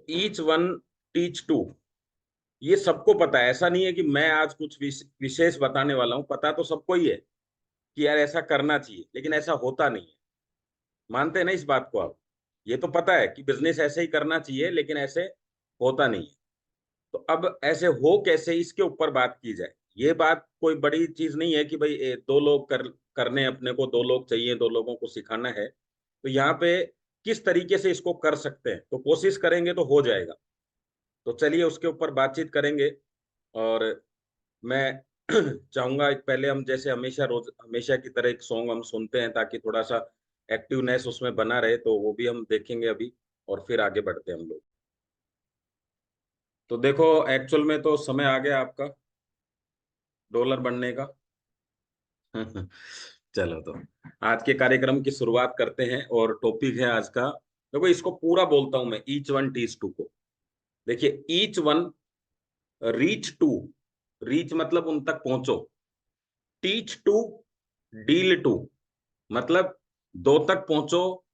Each one teach to, ये सबको पता है। ऐसा नहीं है कि मैं आज कुछ विशेष बताने वाला हूँ, पता तो सबको ही है कि यार ऐसा करना चाहिए, लेकिन ऐसा होता नहीं है। मानते हैं ना इस बात को आप? ये तो पता है कि बिजनेस ऐसे ही करना चाहिए, लेकिन ऐसे होता नहीं है। तो अब ऐसे हो कैसे, इसके ऊपर बात की जाए। ये बात कोई बड़ी चीज नहीं है कि भाई दो लोग करने, अपने को दो लोग चाहिए, दो लोगों को सिखाना है। तो यहाँ पे किस तरीके से इसको कर सकते हैं, तो कोशिश करेंगे तो हो जाएगा। तो चलिए उसके ऊपर बातचीत करेंगे। और मैं चाहूंगा पहले हम जैसे हमेशा रोज हमेशा की तरह एक सॉन्ग हम सुनते हैं, ताकि थोड़ा सा एक्टिवनेस उसमें बना रहे, तो वो भी हम देखेंगे अभी। और फिर आगे बढ़ते हैं हम लोग। तो देखो, एक्चुअल में तो समय आ गया आपका डॉलर बनने का। चलो, तो आज के कार्यक्रम की शुरुआत करते हैं, और टॉपिक है आज का। देखो, इसको पूरा बोलता हूं मैं, ईच वन टीच टू को। देखिए, each one reach two, reach मतलब उन तक पहुंचो, टीच टू डील टू मतलब दो तक पहुंचो,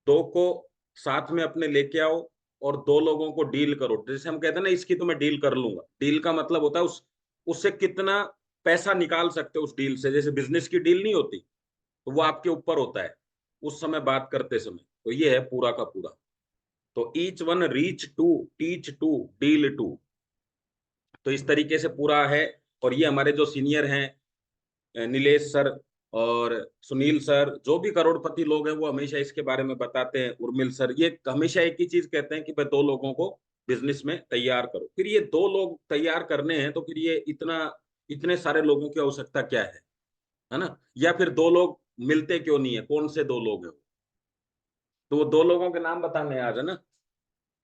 दो को साथ में अपने लेके आओ, और दो लोगों को डील करो। जैसे हम कहते हैं ना, इसकी तो मैं डील कर लूंगा। डील का मतलब होता है उससे कितना पैसा निकाल सकते हो उस डील से। जैसे बिजनेस की डील नहीं होती, तो वो आपके ऊपर होता है उस समय बात करते समय। तो ये है पूरा का पूरा। तो each one reach two, teach two, deal two, तो इस तरीके से पूरा है। और ये हमारे जो सीनियर हैं, नीलेश सर और सुनील सर, जो भी करोड़पति लोग हैं, वो हमेशा इसके बारे में बताते हैं। उर्मिल सर, ये हमेशा एक ही चीज कहते हैं कि भाई दो लोगों को बिजनेस में तैयार करो। फिर ये दो लोग तैयार करने हैं, तो फिर ये इतने सारे लोगों की आवश्यकता क्या है ना? या फिर दो लोग मिलते क्यों नहीं है, कौन से दो लोग हैं? तो वो दो लोगों के नाम बताने हैं आज, है ना?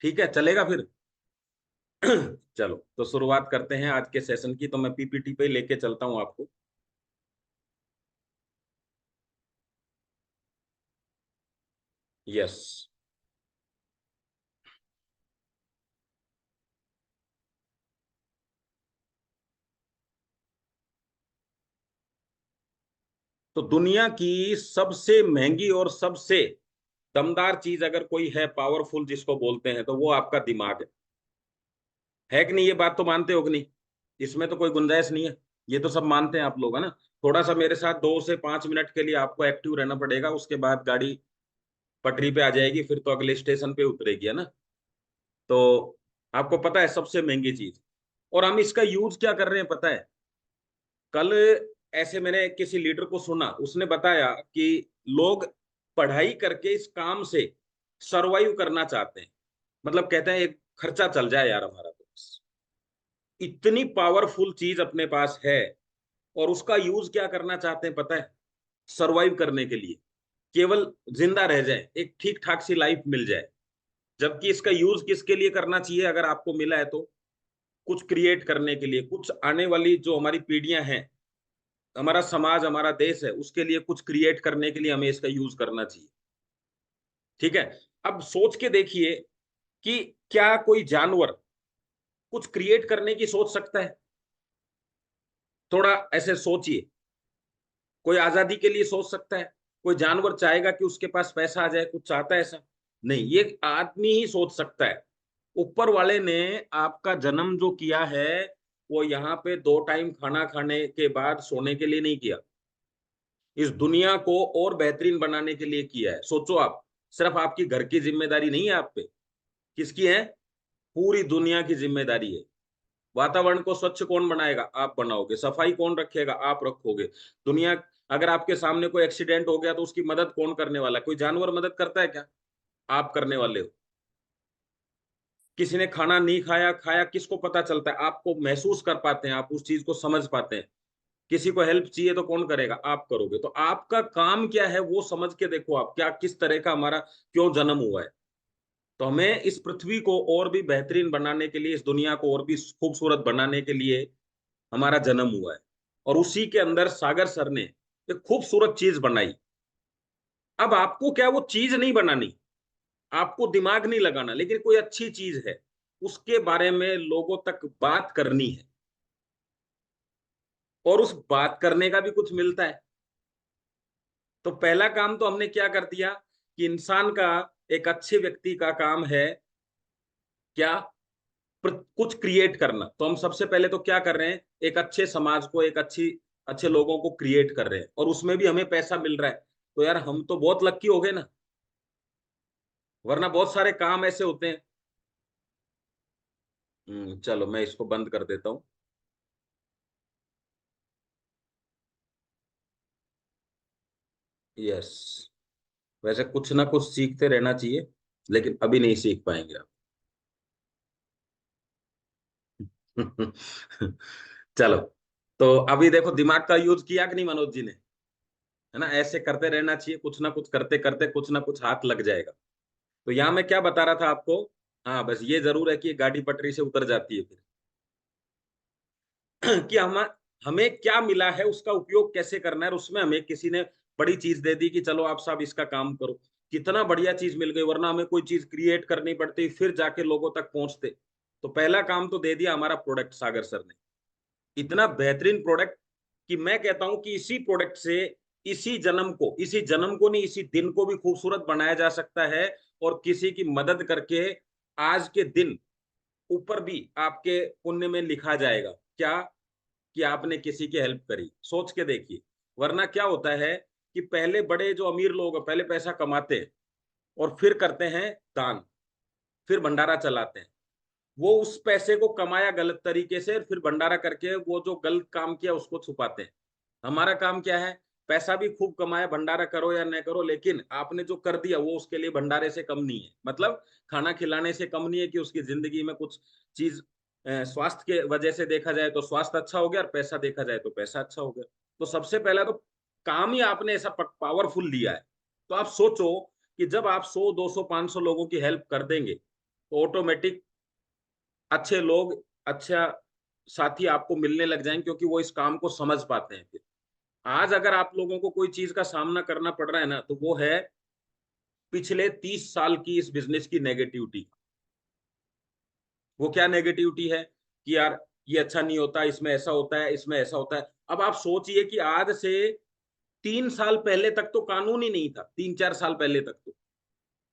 ठीक है, चलेगा फिर। चलो, तो शुरुआत करते हैं आज के सेशन की। तो मैं पीपीटी पे लेके चलता हूं आपको। यस। तो दुनिया की सबसे महंगी और सबसे दमदार चीज अगर कोई है, पावरफुल जिसको बोलते हैं, तो वो आपका दिमाग है कि नहीं? ये बात तो मानते हो कि नहीं? इसमें तो कोई गुंजाइश नहीं है। ये तो सब मानते हैं आप लोग, है ना? थोड़ा सा मेरे साथ 2 से 5 मिनट के लिए आपको एक्टिव रहना पड़ेगा, उसके बाद गाड़ी पटरी पे आ जाएगी, फिर तो अगले स्टेशन पे उतरेगी, है ना? तो आपको पता है सबसे महंगी चीज, और हम इसका यूज क्या कर रहे हैं पता है? कल ऐसे मैंने किसी लीडर को सुना, उसने बताया कि लोग पढ़ाई करके इस काम से सरवाइव करना चाहते हैं। मतलब कहते हैं एक खर्चा चल जाए यार हमारा, तो बस। इतनी पावरफुल चीज अपने पास है, और उसका यूज क्या करना चाहते हैं पता है? सरवाइव करने के लिए, केवल जिंदा रह जाए, एक ठीक ठाक सी लाइफ मिल जाए। जबकि इसका यूज किसके लिए करना चाहिए अगर आपको मिला है तो? कुछ क्रिएट करने के लिए, कुछ आने वाली जो हमारी पीढ़ियां हैं, हमारा समाज, हमारा देश है, उसके लिए कुछ क्रिएट करने के लिए हमें इसका यूज करना चाहिए। ठीक है? अब सोच के देखिए कि क्या कोई जानवर कुछ क्रिएट करने की सोच सकता है? थोड़ा ऐसे सोचिए। कोई आजादी के लिए सोच सकता है? कोई जानवर चाहेगा कि उसके पास पैसा आ जाए? कुछ चाहता है ऐसा? नहीं, ये आदमी ही सोच सकता है। ऊपर वाले ने आपका जन्म जो किया है, वो यहाँ पे 2 टाइम खाना खाने के बाद सोने के लिए नहीं किया। इस दुनिया को और बेहतरीन बनाने के लिए किया है। सोचो आप, सिर्फ आपकी घर की जिम्मेदारी नहीं है आप पे। किसकी है? पूरी दुनिया की जिम्मेदारी है। वातावरण को स्वच्छ कौन बनाएगा? आप बनाओगे। सफाई कौन रखेगा? आप रखोगे। दुनिया, अगर आपके सामने कोई एक्सीडेंट हो गया तो उसकी मदद कौन करने वाला है? कोई जानवर मदद करता है क्या? आप करने वाले हो। किसी ने खाना नहीं खाया, खाया, किसको पता चलता है? आपको महसूस कर पाते हैं, आप उस चीज को समझ पाते हैं। किसी को हेल्प चाहिए तो कौन करेगा? आप करोगे। तो आपका काम क्या है वो समझ के देखो, आप क्या, किस तरह का हमारा क्यों जन्म हुआ है। तो हमें इस पृथ्वी को और भी बेहतरीन बनाने के लिए, इस दुनिया को और भी खूबसूरत बनाने के लिए हमारा जन्म हुआ है। और उसी के अंदर सागर सर ने एक खूबसूरत चीज बनाई। अब आपको क्या वो चीज नहीं बनानी, आपको दिमाग नहीं लगाना, लेकिन कोई अच्छी चीज है, उसके बारे में लोगों तक बात करनी है। और उस बात करने का भी कुछ मिलता है। तो पहला काम तो हमने क्या कर दिया कि इंसान का, एक अच्छे व्यक्ति का काम है क्या? कुछ क्रिएट करना। तो हम सबसे पहले तो क्या कर रहे हैं, एक अच्छे समाज को, एक अच्छे लोगों को क्रिएट कर रहे हैं, और उसमें भी हमें पैसा मिल रहा है। तो यार हम तो बहुत लक्की हो गए ना, वरना बहुत सारे काम ऐसे होते हैं। चलो मैं इसको बंद कर देता हूँ। यस। वैसे कुछ ना कुछ सीखते रहना चाहिए, लेकिन अभी नहीं सीख पाएंगे आप। चलो, तो अभी देखो दिमाग का यूज किया कि नहीं मनोज जी ने, है ना? ऐसे करते रहना चाहिए, कुछ ना कुछ करते करते कुछ ना कुछ हाथ लग जाएगा। तो यहाँ मैं क्या बता रहा था आपको, हाँ बस ये जरूर है कि ये गाड़ी पटरी से उतर जाती है फिर। कि हमें क्या मिला है, उसका उपयोग कैसे करना है, और उसमें हमें किसी ने बड़ी चीज दे दी कि चलो आप सब इसका काम करो। कितना बढ़िया चीज मिल गई, वरना हमें कोई चीज क्रिएट करनी पड़ती फिर जाके लोगों तक पहुंचते। तो पहला काम तो दे दिया हमारा प्रोडक्ट सागर सर ने, इतना बेहतरीन प्रोडक्ट कि मैं कहता हूं कि इसी प्रोडक्ट से इसी जन्म को नहीं, इसी दिन को भी खूबसूरत बनाया जा सकता है। और किसी की मदद करके आज के दिन ऊपर भी आपके पुण्य में लिखा जाएगा। क्या? कि आपने किसी की हेल्प करी, सोच के देखिए। वरना क्या होता है कि पहले बड़े जो अमीर लोग हैं, पहले पैसा कमाते हैं और फिर करते हैं दान, फिर भंडारा चलाते हैं। वो उस पैसे को कमाया गलत तरीके से, फिर भंडारा करके वो जो गलत काम किया उसको छुपाते हैं। हमारा काम क्या है? पैसा भी खूब कमाया, भंडारा करो या न करो, लेकिन आपने जो कर दिया वो उसके लिए भंडारे से कम नहीं है। मतलब खाना खिलाने से कम नहीं है कि उसकी जिंदगी में कुछ चीज, स्वास्थ्य के वजह से देखा जाए तो स्वास्थ्य अच्छा हो गया, और पैसा देखा जाए तो पैसा अच्छा हो गया। तो सबसे पहला तो काम ही आपने ऐसा पावरफुल लिया है। तो आप सोचो कि जब आप 100 200 500 लोगों की हेल्प कर देंगे, तो ऑटोमेटिक अच्छे लोग, अच्छा साथी आपको मिलने लग जाएंगे, क्योंकि वो इस काम को समझ पाते हैं फिर। आज अगर आप लोगों को कोई चीज का सामना करना पड़ रहा है ना, तो वो है पिछले 30 साल की इस बिजनेस की नेगेटिविटी। वो क्या नेगेटिविटी है कि यार ये अच्छा नहीं होता, इसमें ऐसा होता है, इसमें ऐसा होता है। अब आप सोचिए कि आज से 3 साल पहले तक तो कानून ही नहीं था, 3 4 साल पहले तक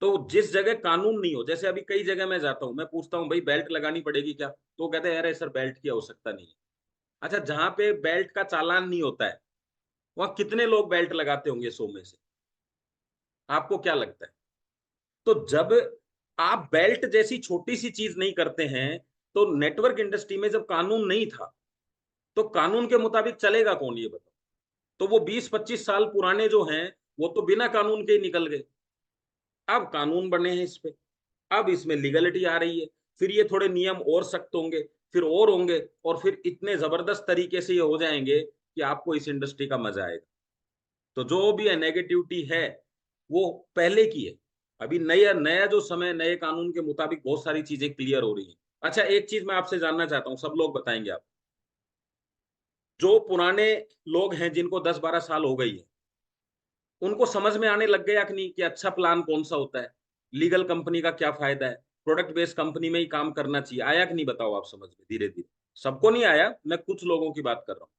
तो जिस जगह कानून नहीं हो, जैसे अभी कई जगह मैं जाता हूँ, मैं पूछता हूँ भाई बेल्ट लगानी पड़ेगी क्या, तो कहते हैं यार सर बेल्ट की आवश्यकता नहीं है। अच्छा, जहां पे बेल्ट का चालान नहीं होता है, वहां कितने लोग बेल्ट लगाते होंगे 100 में से? आपको क्या लगता है? तो जब आप बेल्ट जैसी छोटी सी चीज नहीं करते हैं, तो नेटवर्क इंडस्ट्री में जब कानून नहीं था, तो कानून के मुताबिक चलेगा कौन, ये बताओ? तो वो 20 25 साल पुराने जो हैं, वो तो बिना कानून के ही निकल गए। अब कानून बने हैं इस पे, अब इसमें लीगलिटी आ रही है, फिर ये थोड़े नियम और सख्त होंगे, फिर और होंगे, और फिर इतने जबरदस्त तरीके से ये हो जाएंगे कि आपको इस इंडस्ट्री का मजा आएगा। तो जो भी है नेगेटिविटी है, वो पहले की है। अभी नया नया जो समय, नए कानून के मुताबिक बहुत सारी चीजें क्लियर हो रही हैं। अच्छा, एक चीज मैं आपसे जानना चाहता हूँ, सब लोग बताएंगे आप, जो पुराने लोग हैं जिनको 10 12 साल हो गई है, उनको समझ में आने लग गया कि नहीं कि अच्छा प्लान कौन सा होता है, लीगल कंपनी का क्या फायदा है, प्रोडक्ट बेस्ड कंपनी में ही काम करना चाहिए, आया कि नहीं बताओ आप समझ में धीरे धीरे? सबको नहीं आया, मैं कुछ लोगों की बात कर रहा हूँ।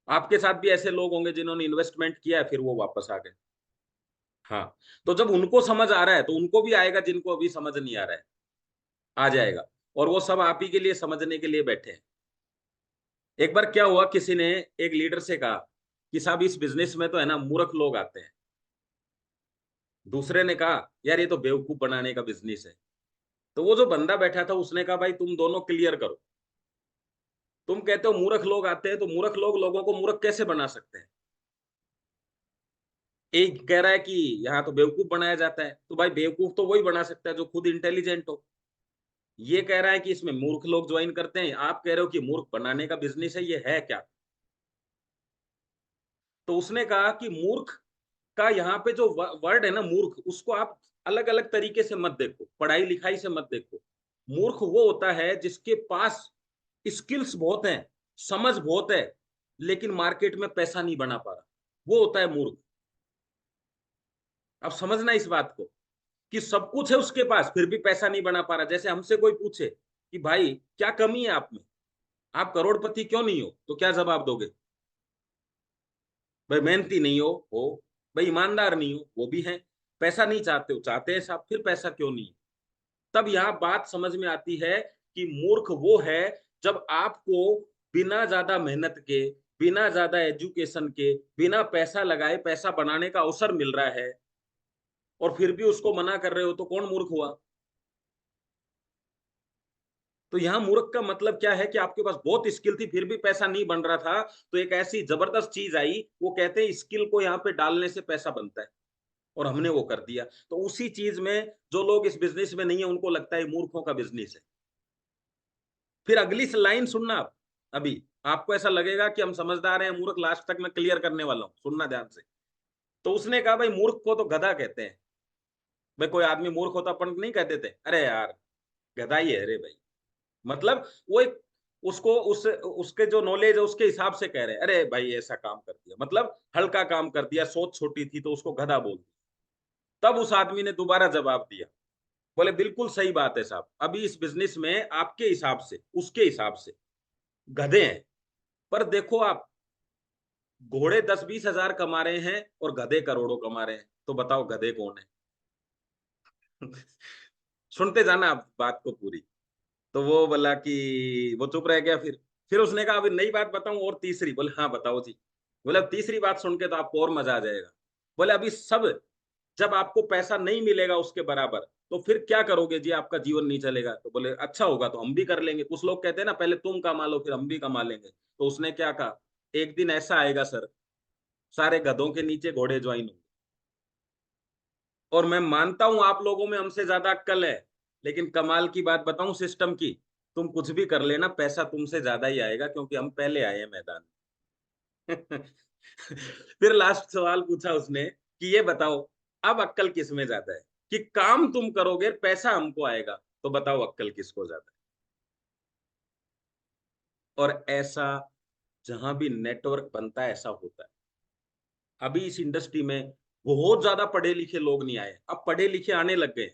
आपके साथ भी ऐसे लोग होंगे जिन्होंने इन्वेस्टमेंट किया है, फिर वो वापस आ गए। हाँ, तो जब उनको समझ आ रहा है, तो उनको भी आएगा, जिनको अभी समझ नहीं आ रहा है आ जाएगा। और वो सब आप ही के लिए समझने के लिए बैठे हैं। एक बार क्या हुआ, किसी ने एक लीडर से कहा कि साहब इस बिजनेस में तो है ना मूर्ख लोग आते हैं। दूसरे ने कहा यार ये तो बेवकूफ बनाने का बिजनेस है। तो वो जो बंदा बैठा था उसने कहा भाई तुम दोनों क्लियर करो, तुम कहते हो मूर्ख लोग आते हैं, तो मूर्ख लोग लोगों को मूर्ख कैसे बना सकते हैं? एक कह रहा है कि यहाँ तो बेवकूफ बनाया जाता है, तो भाई बेवकूफ तो वही बना सकता है जो खुद इंटेलिजेंट हो। ये कह रहा है कि इसमें मूर्ख लोग ज्वाइन करते हैं, आप कह रहे हो कि मूर्ख बनाने का बिजनेस है, ये है क्या? तो उसने कहा कि मूर्ख का यहाँ पे जो वर्ड है ना मूर्ख, उसको आप अलग अलग तरीके से मत देखो, पढ़ाई लिखाई से मत देखो। मूर्ख वो होता है जिसके पास स्किल्स बहुत हैं, समझ बहुत है, लेकिन मार्केट में पैसा नहीं बना पा रहा, वो होता है मूर्ख। अब समझना इस बात को, कि सब कुछ है उसके पास फिर भी पैसा नहीं बना पा रहा। जैसे हमसे कोई पूछे कि भाई क्या कमी है आप में, आप करोड़पति क्यों नहीं हो, तो क्या जवाब दोगे? भाई मेहनती नहीं हो, भाई ईमानदार नहीं हो, वो भी है। पैसा नहीं चाहते हो, चाहते हैं साहब, फिर पैसा क्यों नहीं है? तब यहाँ बात समझ में आती है कि मूर्ख वो है जब आपको बिना ज्यादा मेहनत के, बिना ज्यादा एजुकेशन के, बिना पैसा लगाए पैसा बनाने का अवसर मिल रहा है और फिर भी उसको मना कर रहे हो, तो कौन मूर्ख हुआ? तो यहाँ मूर्ख का मतलब क्या है कि आपके पास बहुत स्किल थी फिर भी पैसा नहीं बन रहा था, तो एक ऐसी जबरदस्त चीज आई, वो कहते हैं स्किल को यहाँ पे डालने से पैसा बनता है, और हमने वो कर दिया। तो उसी चीज में जो लोग इस बिजनेस में नहीं है उनको लगता है मूर्खों का बिजनेस है। फिर अगली लाइन सुनना आप। अभी आपको ऐसा लगेगा कि हम समझदार हैं मूर्ख, लास्ट तक मैं क्लियर करने वाला हूं, सुनना ध्यान से। तो उसने कहा भाई मूर्ख को तो गधा कहते हैं। भाई कोई आदमी मूर्ख होता अपन नहीं कहते थे, अरे यार गधा ही है रे भाई। मतलब वो एक, उसको उसके जो नॉलेज है उसके हिसाब से कह रहे हैं, अरे भाई ऐसा काम कर दिया, मतलब हल्का काम कर दिया, सोच छोटी थी तो उसको गधा बोल दिया। तब उस आदमी ने दोबारा जवाब दिया, बोले बिल्कुल सही बात है साहब, अभी इस बिजनेस में आपके हिसाब से, उसके हिसाब से गधे हैं, पर देखो आप, घोड़े 10-20 हजार कमा रहे हैं और गधे करोड़ों कमा रहे हैं, तो बताओ गधे कौन है? सुनते जाना आप बात को पूरी। तो वो बोला कि वो चुप रह गया। फिर उसने कहा अभी नई बात बताऊं और तीसरी? बोले हाँ बताओ जी। बोले अब तीसरी बात सुन के तो आपको और मजा आ जाएगा। बोले अभी सब, जब आपको पैसा नहीं मिलेगा उसके बराबर, तो फिर क्या करोगे जी? आपका जीवन नहीं चलेगा। तो बोले अच्छा होगा तो हम भी कर लेंगे। कुछ लोग कहते हैं ना पहले तुम कमा लो फिर हम भी कमा लेंगे। तो उसने क्या कहा, एक दिन ऐसा आएगा सर, सारे गधों के नीचे घोड़े ज्वाइन होंगे। और मैं मानता हूं आप लोगों में हमसे ज्यादा अक्कल है, लेकिन कमाल की बात बताऊं सिस्टम की, तुम कुछ भी कर लेना पैसा तुमसे ज्यादा ही आएगा, क्योंकि हम पहले आए हैं मैदान में। फिर लास्ट सवाल पूछा उसने कि ये बताओ, अब अक्कल किस में ज्यादा है, कि काम तुम करोगे पैसा हमको आएगा, तो बताओ अक्कल किसको ज्यादा है? और ऐसा जहां भी नेटवर्क बनता है ऐसा होता है। अभी इस इंडस्ट्री में बहुत ज्यादा पढ़े लिखे लोग नहीं आए, अब पढ़े लिखे आने लग गए।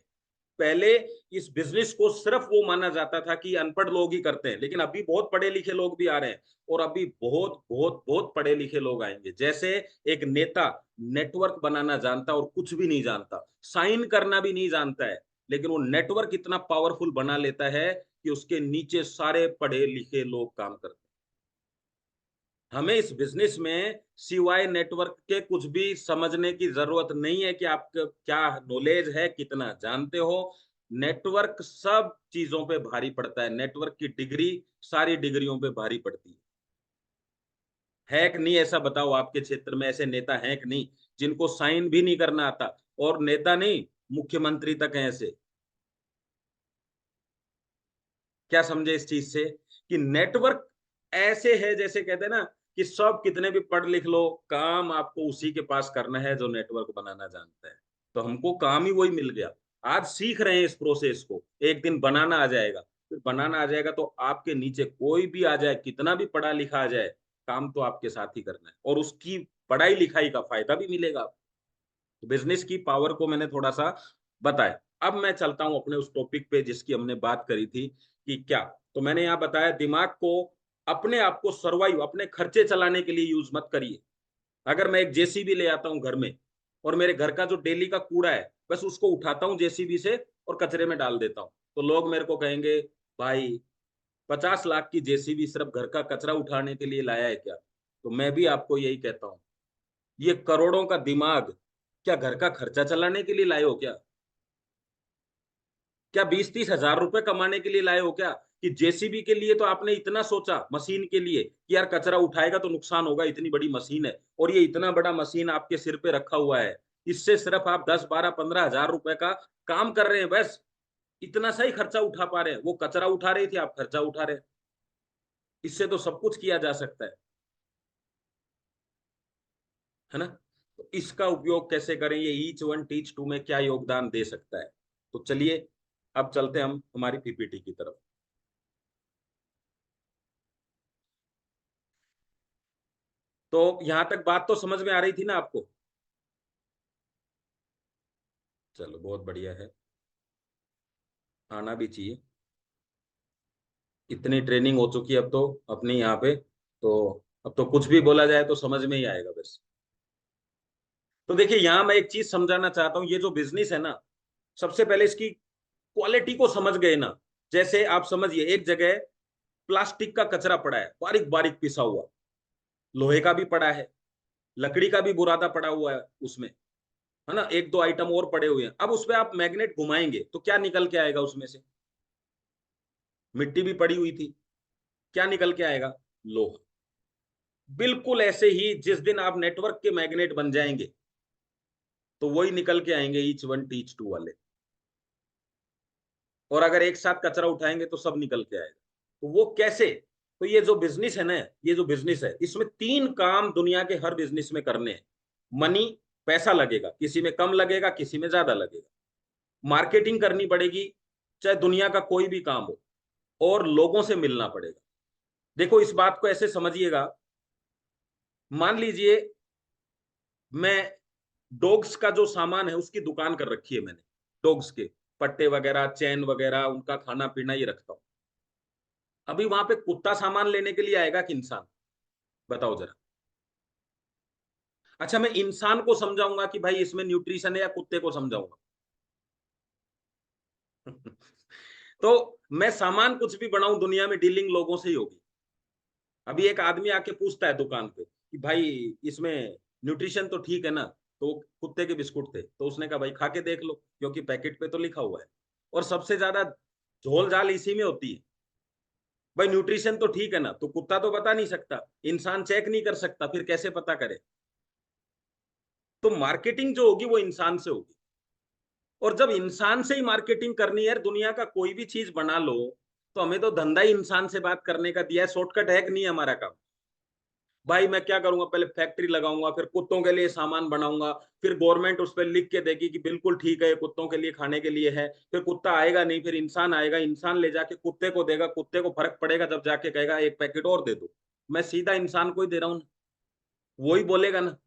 पहले इस बिजनेस को सिर्फ वो माना जाता था कि अनपढ़ लोग ही करते हैं, लेकिन अभी बहुत पढ़े लिखे लोग भी आ रहे हैं, और अभी बहुत बहुत बहुत पढ़े लिखे लोग आएंगे। जैसे एक नेता नेटवर्क बनाना जानता और कुछ भी नहीं जानता, साइन करना भी नहीं जानता है, लेकिन वो नेटवर्क इतना पावरफुल बना लेता है कि उसके नीचे सारे पढ़े लिखे लोग काम करते हैं। हमें इस बिजनेस में सिवाय नेटवर्क के कुछ भी समझने की जरूरत नहीं है कि आपका क्या नॉलेज है, कितना जानते हो। नेटवर्क सब चीजों पे भारी पड़ता है, नेटवर्क की डिग्री सारी डिग्रियों पे भारी पड़ती है कि नहीं? ऐसा बताओ आपके क्षेत्र में ऐसे नेता हैं कि नहीं जिनको साइन भी नहीं करना आता? और नेता नहीं, मुख्यमंत्री तक हैं ऐसे। क्या समझे इस चीज से कि नेटवर्क ऐसे है, जैसे कहते हैं ना कि सब कितने भी पढ़ लिख लो, काम आपको उसी के पास करना है जो नेटवर्क बनाना जानता है। तो हमको काम ही वही मिल गया। आज सीख रहे हैं इस प्रोसेस को, एक दिन बनाना आ जाएगा। फिर बनाना आ जाएगा तो आपके नीचे कोई भी आ जाए, कितना भी पढ़ा लिखा आ जाए, काम तो आपके साथ ही करना है, और उसकी पढ़ाई लिखाई का फायदा भी मिलेगा। बिजनेस की पावर को मैंने थोड़ा सा बताया। अब मैं चलता हूं अपने उस टॉपिक पे जिसकी हमने बात करी थी कि क्या। तो मैंने यहाँ बताया दिमाग को, अपने आप को सर्वाइव, अपने खर्चे चलाने के लिए यूज मत करिए। अगर मैं एक जेसीबी ले आता हूँ घर में, और मेरे घर का जो डेली का कूड़ा है बस उसको उठाता हूँ जेसीबी से और कचरे में डाल देता हूँ, तो लोग मेरे को कहेंगे भाई 50 लाख की जेसीबी सिर्फ घर का कचरा उठाने के लिए लाया है क्या? तो मैं भी आपको यही कहता हूँ, ये करोड़ों का दिमाग क्या घर का खर्चा चलाने के लिए लाए हो क्या? क्या 20-30 हजार रुपए कमाने के लिए लाए हो क्या? कि जेसीबी के लिए तो आपने इतना सोचा, मशीन के लिए कि यार कचरा उठाएगा तो नुकसान होगा, इतनी बड़ी मशीन है, और ये इतना बड़ा मशीन आपके सिर पे रखा हुआ है, इससे सिर्फ आप 10-12-15 हजार रुपए का काम कर रहे हैं बस। इतना सही खर्चा उठा पा रहे हैं, वो कचरा उठा रही थी, आप खर्चा उठा रहे हैं। इससे तो सब कुछ किया जा सकता है ना? तो इसका उपयोग कैसे करें, ये ईच वन टीच टू में क्या योगदान दे सकता है? तो चलिए अब चलते हैं हम हमारी पीपीटी की तरफ। तो यहां तक बात तो समझ में आ रही थी ना आपको? चलो बहुत बढ़िया है, आना भी चाहिए। इतनी ट्रेनिंग हो चुकी है अब तो अपनी यहाँ पे, तो अब तो कुछ भी बोला जाए तो समझ में ही आएगा बस। तो देखिए यहाँ मैं एक चीज समझाना चाहता हूँ, ये जो बिजनेस है ना, सबसे पहले इसकी क्वालिटी को समझ गए ना, जैसे आप समझिए एक जगह प्लास्टिक का कचरा पड़ा है, बारीक बारीक पिसा हुआ, लोहे का भी पड़ा है, लकड़ी का भी बुरादा पड़ा हुआ है उसमें, है ना, एक दो आइटम और पड़े हुए हैं। अब उसपे आप मैग्नेट घुमाएंगे तो क्या निकल के आएगा उसमें से? मिट्टी भी पड़ी हुई थी, क्या निकल के आएगा? लोहा। बिल्कुल ऐसे ही जिस दिन आप नेटवर्क के मैग्नेट बन जाएंगे तो वही निकल के आएंगे ईच वन टीच टू वाले। और अगर एक साथ कचरा उठाएंगे तो सब निकल के आएगा। तो वो कैसे? तो ये जो बिजनेस है ना, ये जो बिजनेस है, इसमें तीन काम दुनिया के हर बिजनेस में करने हैं। मनी, पैसा लगेगा, किसी में कम लगेगा, किसी में ज्यादा लगेगा। मार्केटिंग करनी पड़ेगी, चाहे दुनिया का कोई भी काम हो, और लोगों से मिलना पड़ेगा। देखो इस बात को ऐसे समझिएगा, मान लीजिए मैं डॉग्स का जो सामान है उसकी दुकान कर रखी है मैंने, डॉग्स के पट्टे वगैरह, चैन वगैरह, उनका खाना पीना ये रखता हूं। अभी वहां पे कुत्ता सामान लेने के लिए आएगा कि इंसान? बताओ जरा। अच्छा, मैं इंसान को समझाऊंगा कि भाई इसमें न्यूट्रिशन है, या कुत्ते को समझाऊंगा? तो मैं सामान कुछ भी बनाऊं, दुनिया में डीलिंग लोगों से ही होगी। अभी एक आदमी आके पूछता है दुकान पे कि भाई इसमें न्यूट्रिशन तो ठीक है ना? तो कुत्ते के बिस्कुट थे, तो उसने कहा भाई खा के देख लो, क्योंकि पैकेट पे तो लिखा हुआ है। और सबसे ज्यादा झोल झाल इसी में होती है। भाई न्यूट्रिशन तो ठीक है ना, तो कुत्ता तो बता नहीं सकता, इंसान चेक नहीं कर सकता, फिर कैसे पता करे? तो मार्केटिंग जो होगी वो इंसान से होगी। और जब इंसान से ही मार्केटिंग करनी है, दुनिया का कोई भी चीज बना लो, तो हमें तो धंधा ही इंसान से बात करने का दिया है, शॉर्टकट है कि नहीं हमारा काम? भाई मैं क्या करूंगा, पहले फैक्ट्री लगाऊंगा, फिर कुत्तों के लिए सामान बनाऊंगा, फिर गवर्नमेंट उस पर लिख के देगी कि बिल्कुल ठीक है, ये कुत्तों के लिए खाने के लिए है। फिर कुत्ता आएगा नहीं, फिर इंसान आएगा, इंसान ले जाके कुत्ते को देगा, कुत्ते को फर्क पड़ेगा, जब जाके कहेगा एक पैकेट और दे दो। मैं सीधा इंसान को ही दे रहा हूँ, वही बोलेगा ना।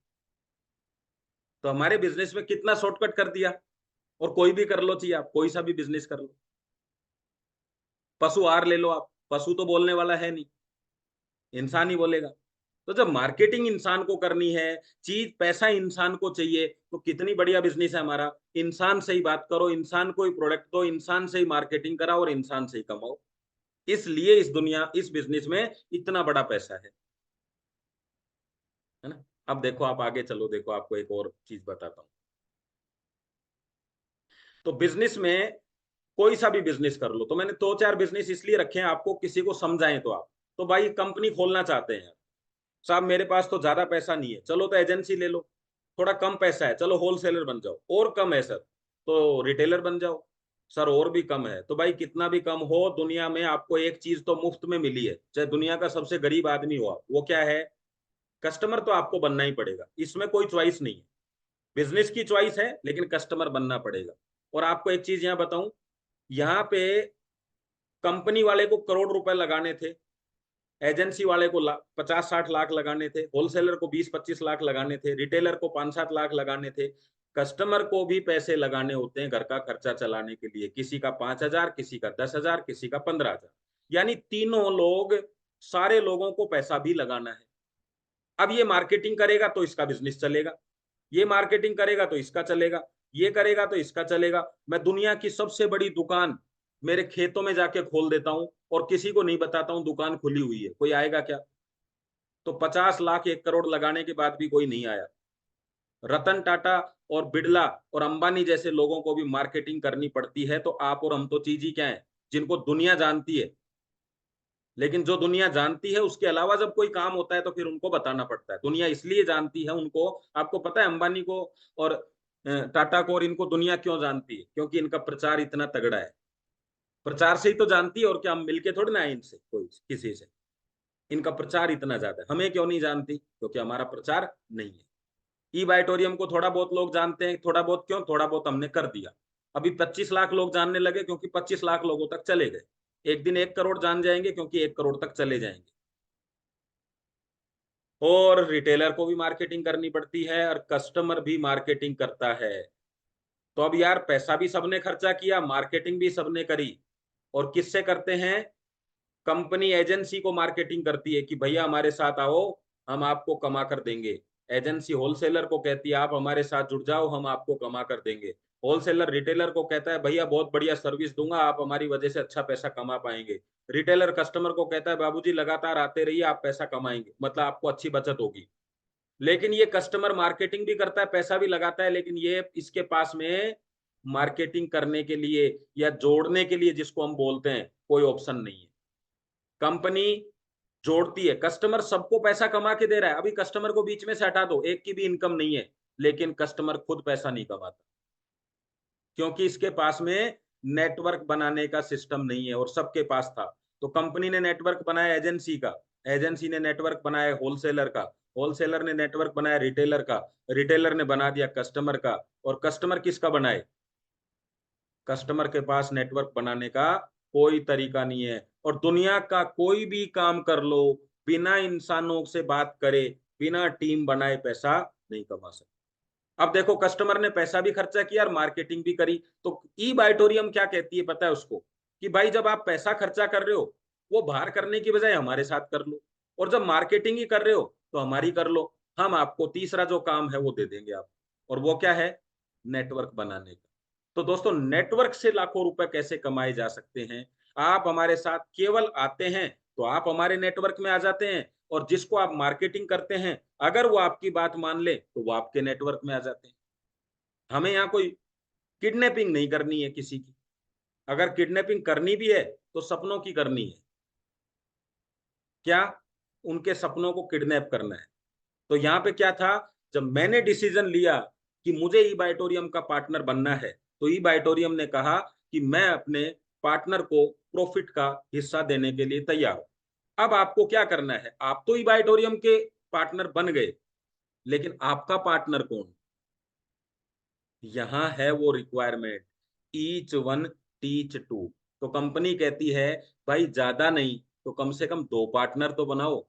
तो हमारे बिजनेस में कितना शॉर्टकट कर दिया। और कोई भी कर लो, चाहिए आप कोई सा भी बिजनेस कर लो। पशु आहार ले लो आप, पशु तो बोलने वाला है नहीं, इंसान ही बोलेगा। तो जब मार्केटिंग इंसान को करनी है, चीज पैसा इंसान को चाहिए, तो कितनी बढ़िया बिजनेस है हमारा। इंसान से ही बात करो, इंसान को ही प्रोडक्ट दो, इंसान से ही मार्केटिंग कराओ, और इंसान से ही कमाओ। इसलिए इस दुनिया, इस बिजनेस में इतना बड़ा पैसा है ना। अब देखो आप आगे चलो, देखो आपको एक और चीज बताता हूँ। तो बिजनेस में कोई सा भी बिजनेस कर लो, तो मैंने दो चार बिजनेस इसलिए रखे हैं आपको, किसी को समझाएं तो आप। तो भाई कंपनी खोलना चाहते हैं साहब, मेरे पास तो ज्यादा पैसा नहीं है, चलो तो एजेंसी ले लो। थोड़ा कम पैसा है, चलो होलसेलर बन जाओ। और कम है सर, तो रिटेलर बन जाओ। सर और भी कम है, तो भाई कितना भी कम हो, दुनिया में आपको एक चीज तो मुफ्त में मिली है, चाहे दुनिया का सबसे गरीब आदमी हो आप, वो क्या है? कस्टमर तो आपको बनना ही पड़ेगा, इसमें कोई चॉइस नहीं है। बिजनेस की चॉइस है, लेकिन कस्टमर बनना पड़ेगा। और आपको एक चीज यहाँ बताऊं, यहाँ पे कंपनी वाले को करोड़ रुपए लगाने थे, एजेंसी वाले को 50-60 लाख लगाने थे, होलसेलर को 20-25 लाख लगाने थे, रिटेलर को 5-7 लाख लगाने थे। कस्टमर को भी पैसे लगाने होते हैं घर का खर्चा चलाने के लिए, किसी का 5,000, किसी का 10,000, किसी का 15,000। यानी तीनों लोग, सारे लोगों को पैसा भी लगाना है। अब ये मार्केटिंग करेगा तो इसका बिजनेस चलेगा, ये मार्केटिंग करेगा तो इसका चलेगा, ये करेगा तो इसका चलेगा। मैं दुनिया की सबसे बड़ी दुकान मेरे खेतों में जाके खोल देता हूं, और किसी को नहीं बताता हूं दुकान खुली हुई है, कोई आएगा क्या? तो 50 लाख 1 करोड़ लगाने के बाद भी कोई नहीं आया। रतन टाटा और बिड़ला और अंबानी जैसे लोगों को भी मार्केटिंग करनी पड़ती है। तो आप और हम तो चीज ही क्या है, जिनको दुनिया जानती है। लेकिन जो दुनिया जानती है उसके अलावा जब कोई काम होता है तो फिर उनको बताना पड़ता है। दुनिया इसलिए जानती है उनको। आपको पता है अंबानी को और टाटा को और इनको दुनिया क्यों जानती है? क्योंकि इनका प्रचार इतना तगड़ा है। प्रचार से ही तो जानती है, और क्या हम मिलके थोड़ी ना आए इनसे, कोई किसी से। इनका प्रचार इतना ज्यादा है। हमें क्यों नहीं जानती? क्योंकि हमारा प्रचार नहीं है। ई बाइटोरियम को थोड़ा बहुत लोग जानते हैं, थोड़ा बहुत क्यों, थोड़ा बहुत हमने कर दिया। अभी 25 लाख लोग जानने लगे, क्योंकि 25 लाख लोगों तक चले गए। एक दिन 1 करोड़ जान जाएंगे, क्योंकि 1 करोड़ तक चले जाएंगे। और रिटेलर को भी मार्केटिंग करनी पड़ती है, और कस्टमर भी मार्केटिंग करता है। तो अब यार पैसा भी सबने खर्चा किया, मार्केटिंग भी सबने करी। और किससे करते हैं? कंपनी एजेंसी को मार्केटिंग करती है कि भैया हमारे साथ आओ, हम आपको कमा कर देंगे। एजेंसी होलसेलर को कहती है आप हमारे साथ जुड़ जाओ, हम आपको कमा कर देंगे। होलसेलर रिटेलर को कहता है भैया बहुत बढ़िया सर्विस दूंगा, आप हमारी वजह से अच्छा पैसा कमा पाएंगे। रिटेलर कस्टमर को कहता है बाबूजी लगातार आते रहिए, आप पैसा कमाएंगे, मतलब आपको अच्छी बचत होगी। लेकिन ये कस्टमर मार्केटिंग भी करता है, पैसा भी लगाता है, लेकिन ये इसके पास में मार्केटिंग करने के लिए या जोड़ने के लिए, जिसको हम बोलते हैं, कोई ऑप्शन नहीं है। कंपनी जोड़ती है, कस्टमर सबको पैसा कमा के दे रहा है, अभी कस्टमर को बीच में से हटा दो, एक की भी इनकम नहीं है, लेकिन कस्टमर खुद पैसा नहीं कमाता, क्योंकि इसके पास में नेटवर्क बनाने का सिस्टम नहीं है, और सबके पास था। तो कंपनी ने नेटवर्क बनाया एजेंसी का, एजेंसी ने नेटवर्क बनाया होलसेलर का, होलसेलर ने नेटवर्क बनाया रिटेलर का, रिटेलर ने बना दिया कस्टमर का, और कस्टमर किसका बनाए? कस्टमर के पास नेटवर्क बनाने का कोई तरीका नहीं है। और दुनिया का कोई भी काम कर लो, बिना इंसानों से बात करे, बिना टीम बनाए पैसा नहीं कमा सकते। अब देखो, कस्टमर ने पैसा भी खर्चा किया और मार्केटिंग भी करी, तो ई बाइटोरियम क्या कहती है पता है उसको? कि भाई जब आप पैसा खर्चा कर रहे हो, वो बाहर करने की बजाय हमारे साथ कर लो, और जब मार्केटिंग ही कर रहे हो तो हमारी कर लो। हम आपको तीसरा जो काम है वो दे देंगे आप, और वो क्या है? नेटवर्क बनाने का। तो दोस्तों, नेटवर्क से लाखों रुपए कैसे कमाए जा सकते हैं? आप हमारे साथ केवल आते हैं तो आप हमारे नेटवर्क में आ जाते हैं, और जिसको आप मार्केटिंग करते हैं, अगर वो आपकी बात मान ले तो वो आपके नेटवर्क में आ जाते हैं। हमें यहाँ कोई किडनैपिंग नहीं करनी है किसी की। अगर किडनैपिंग करनी भी है तो सपनों की करनी है। क्या? उनके सपनों को किडनैप करना है। तो यहाँ पे क्या था, जब मैंने डिसीजन लिया कि मुझे ई बाइटोरियम का पार्टनर बनना है, तो ई बाइटोरियम ने कहा कि मैं अपने पार्टनर को प्रॉफिट का हिस्सा देने के लिए तैयार हूं। अब आपको क्या करना है? आप तो ई बाइटोरियम के पार्टनर बन गए, लेकिन आपका पार्टनर कौन? यहाँ है वो requirement, each one teach two. तो कंपनी कहती है भाई ज्यादा नहीं तो कम से कम दो पार्टनर तो बनाओ,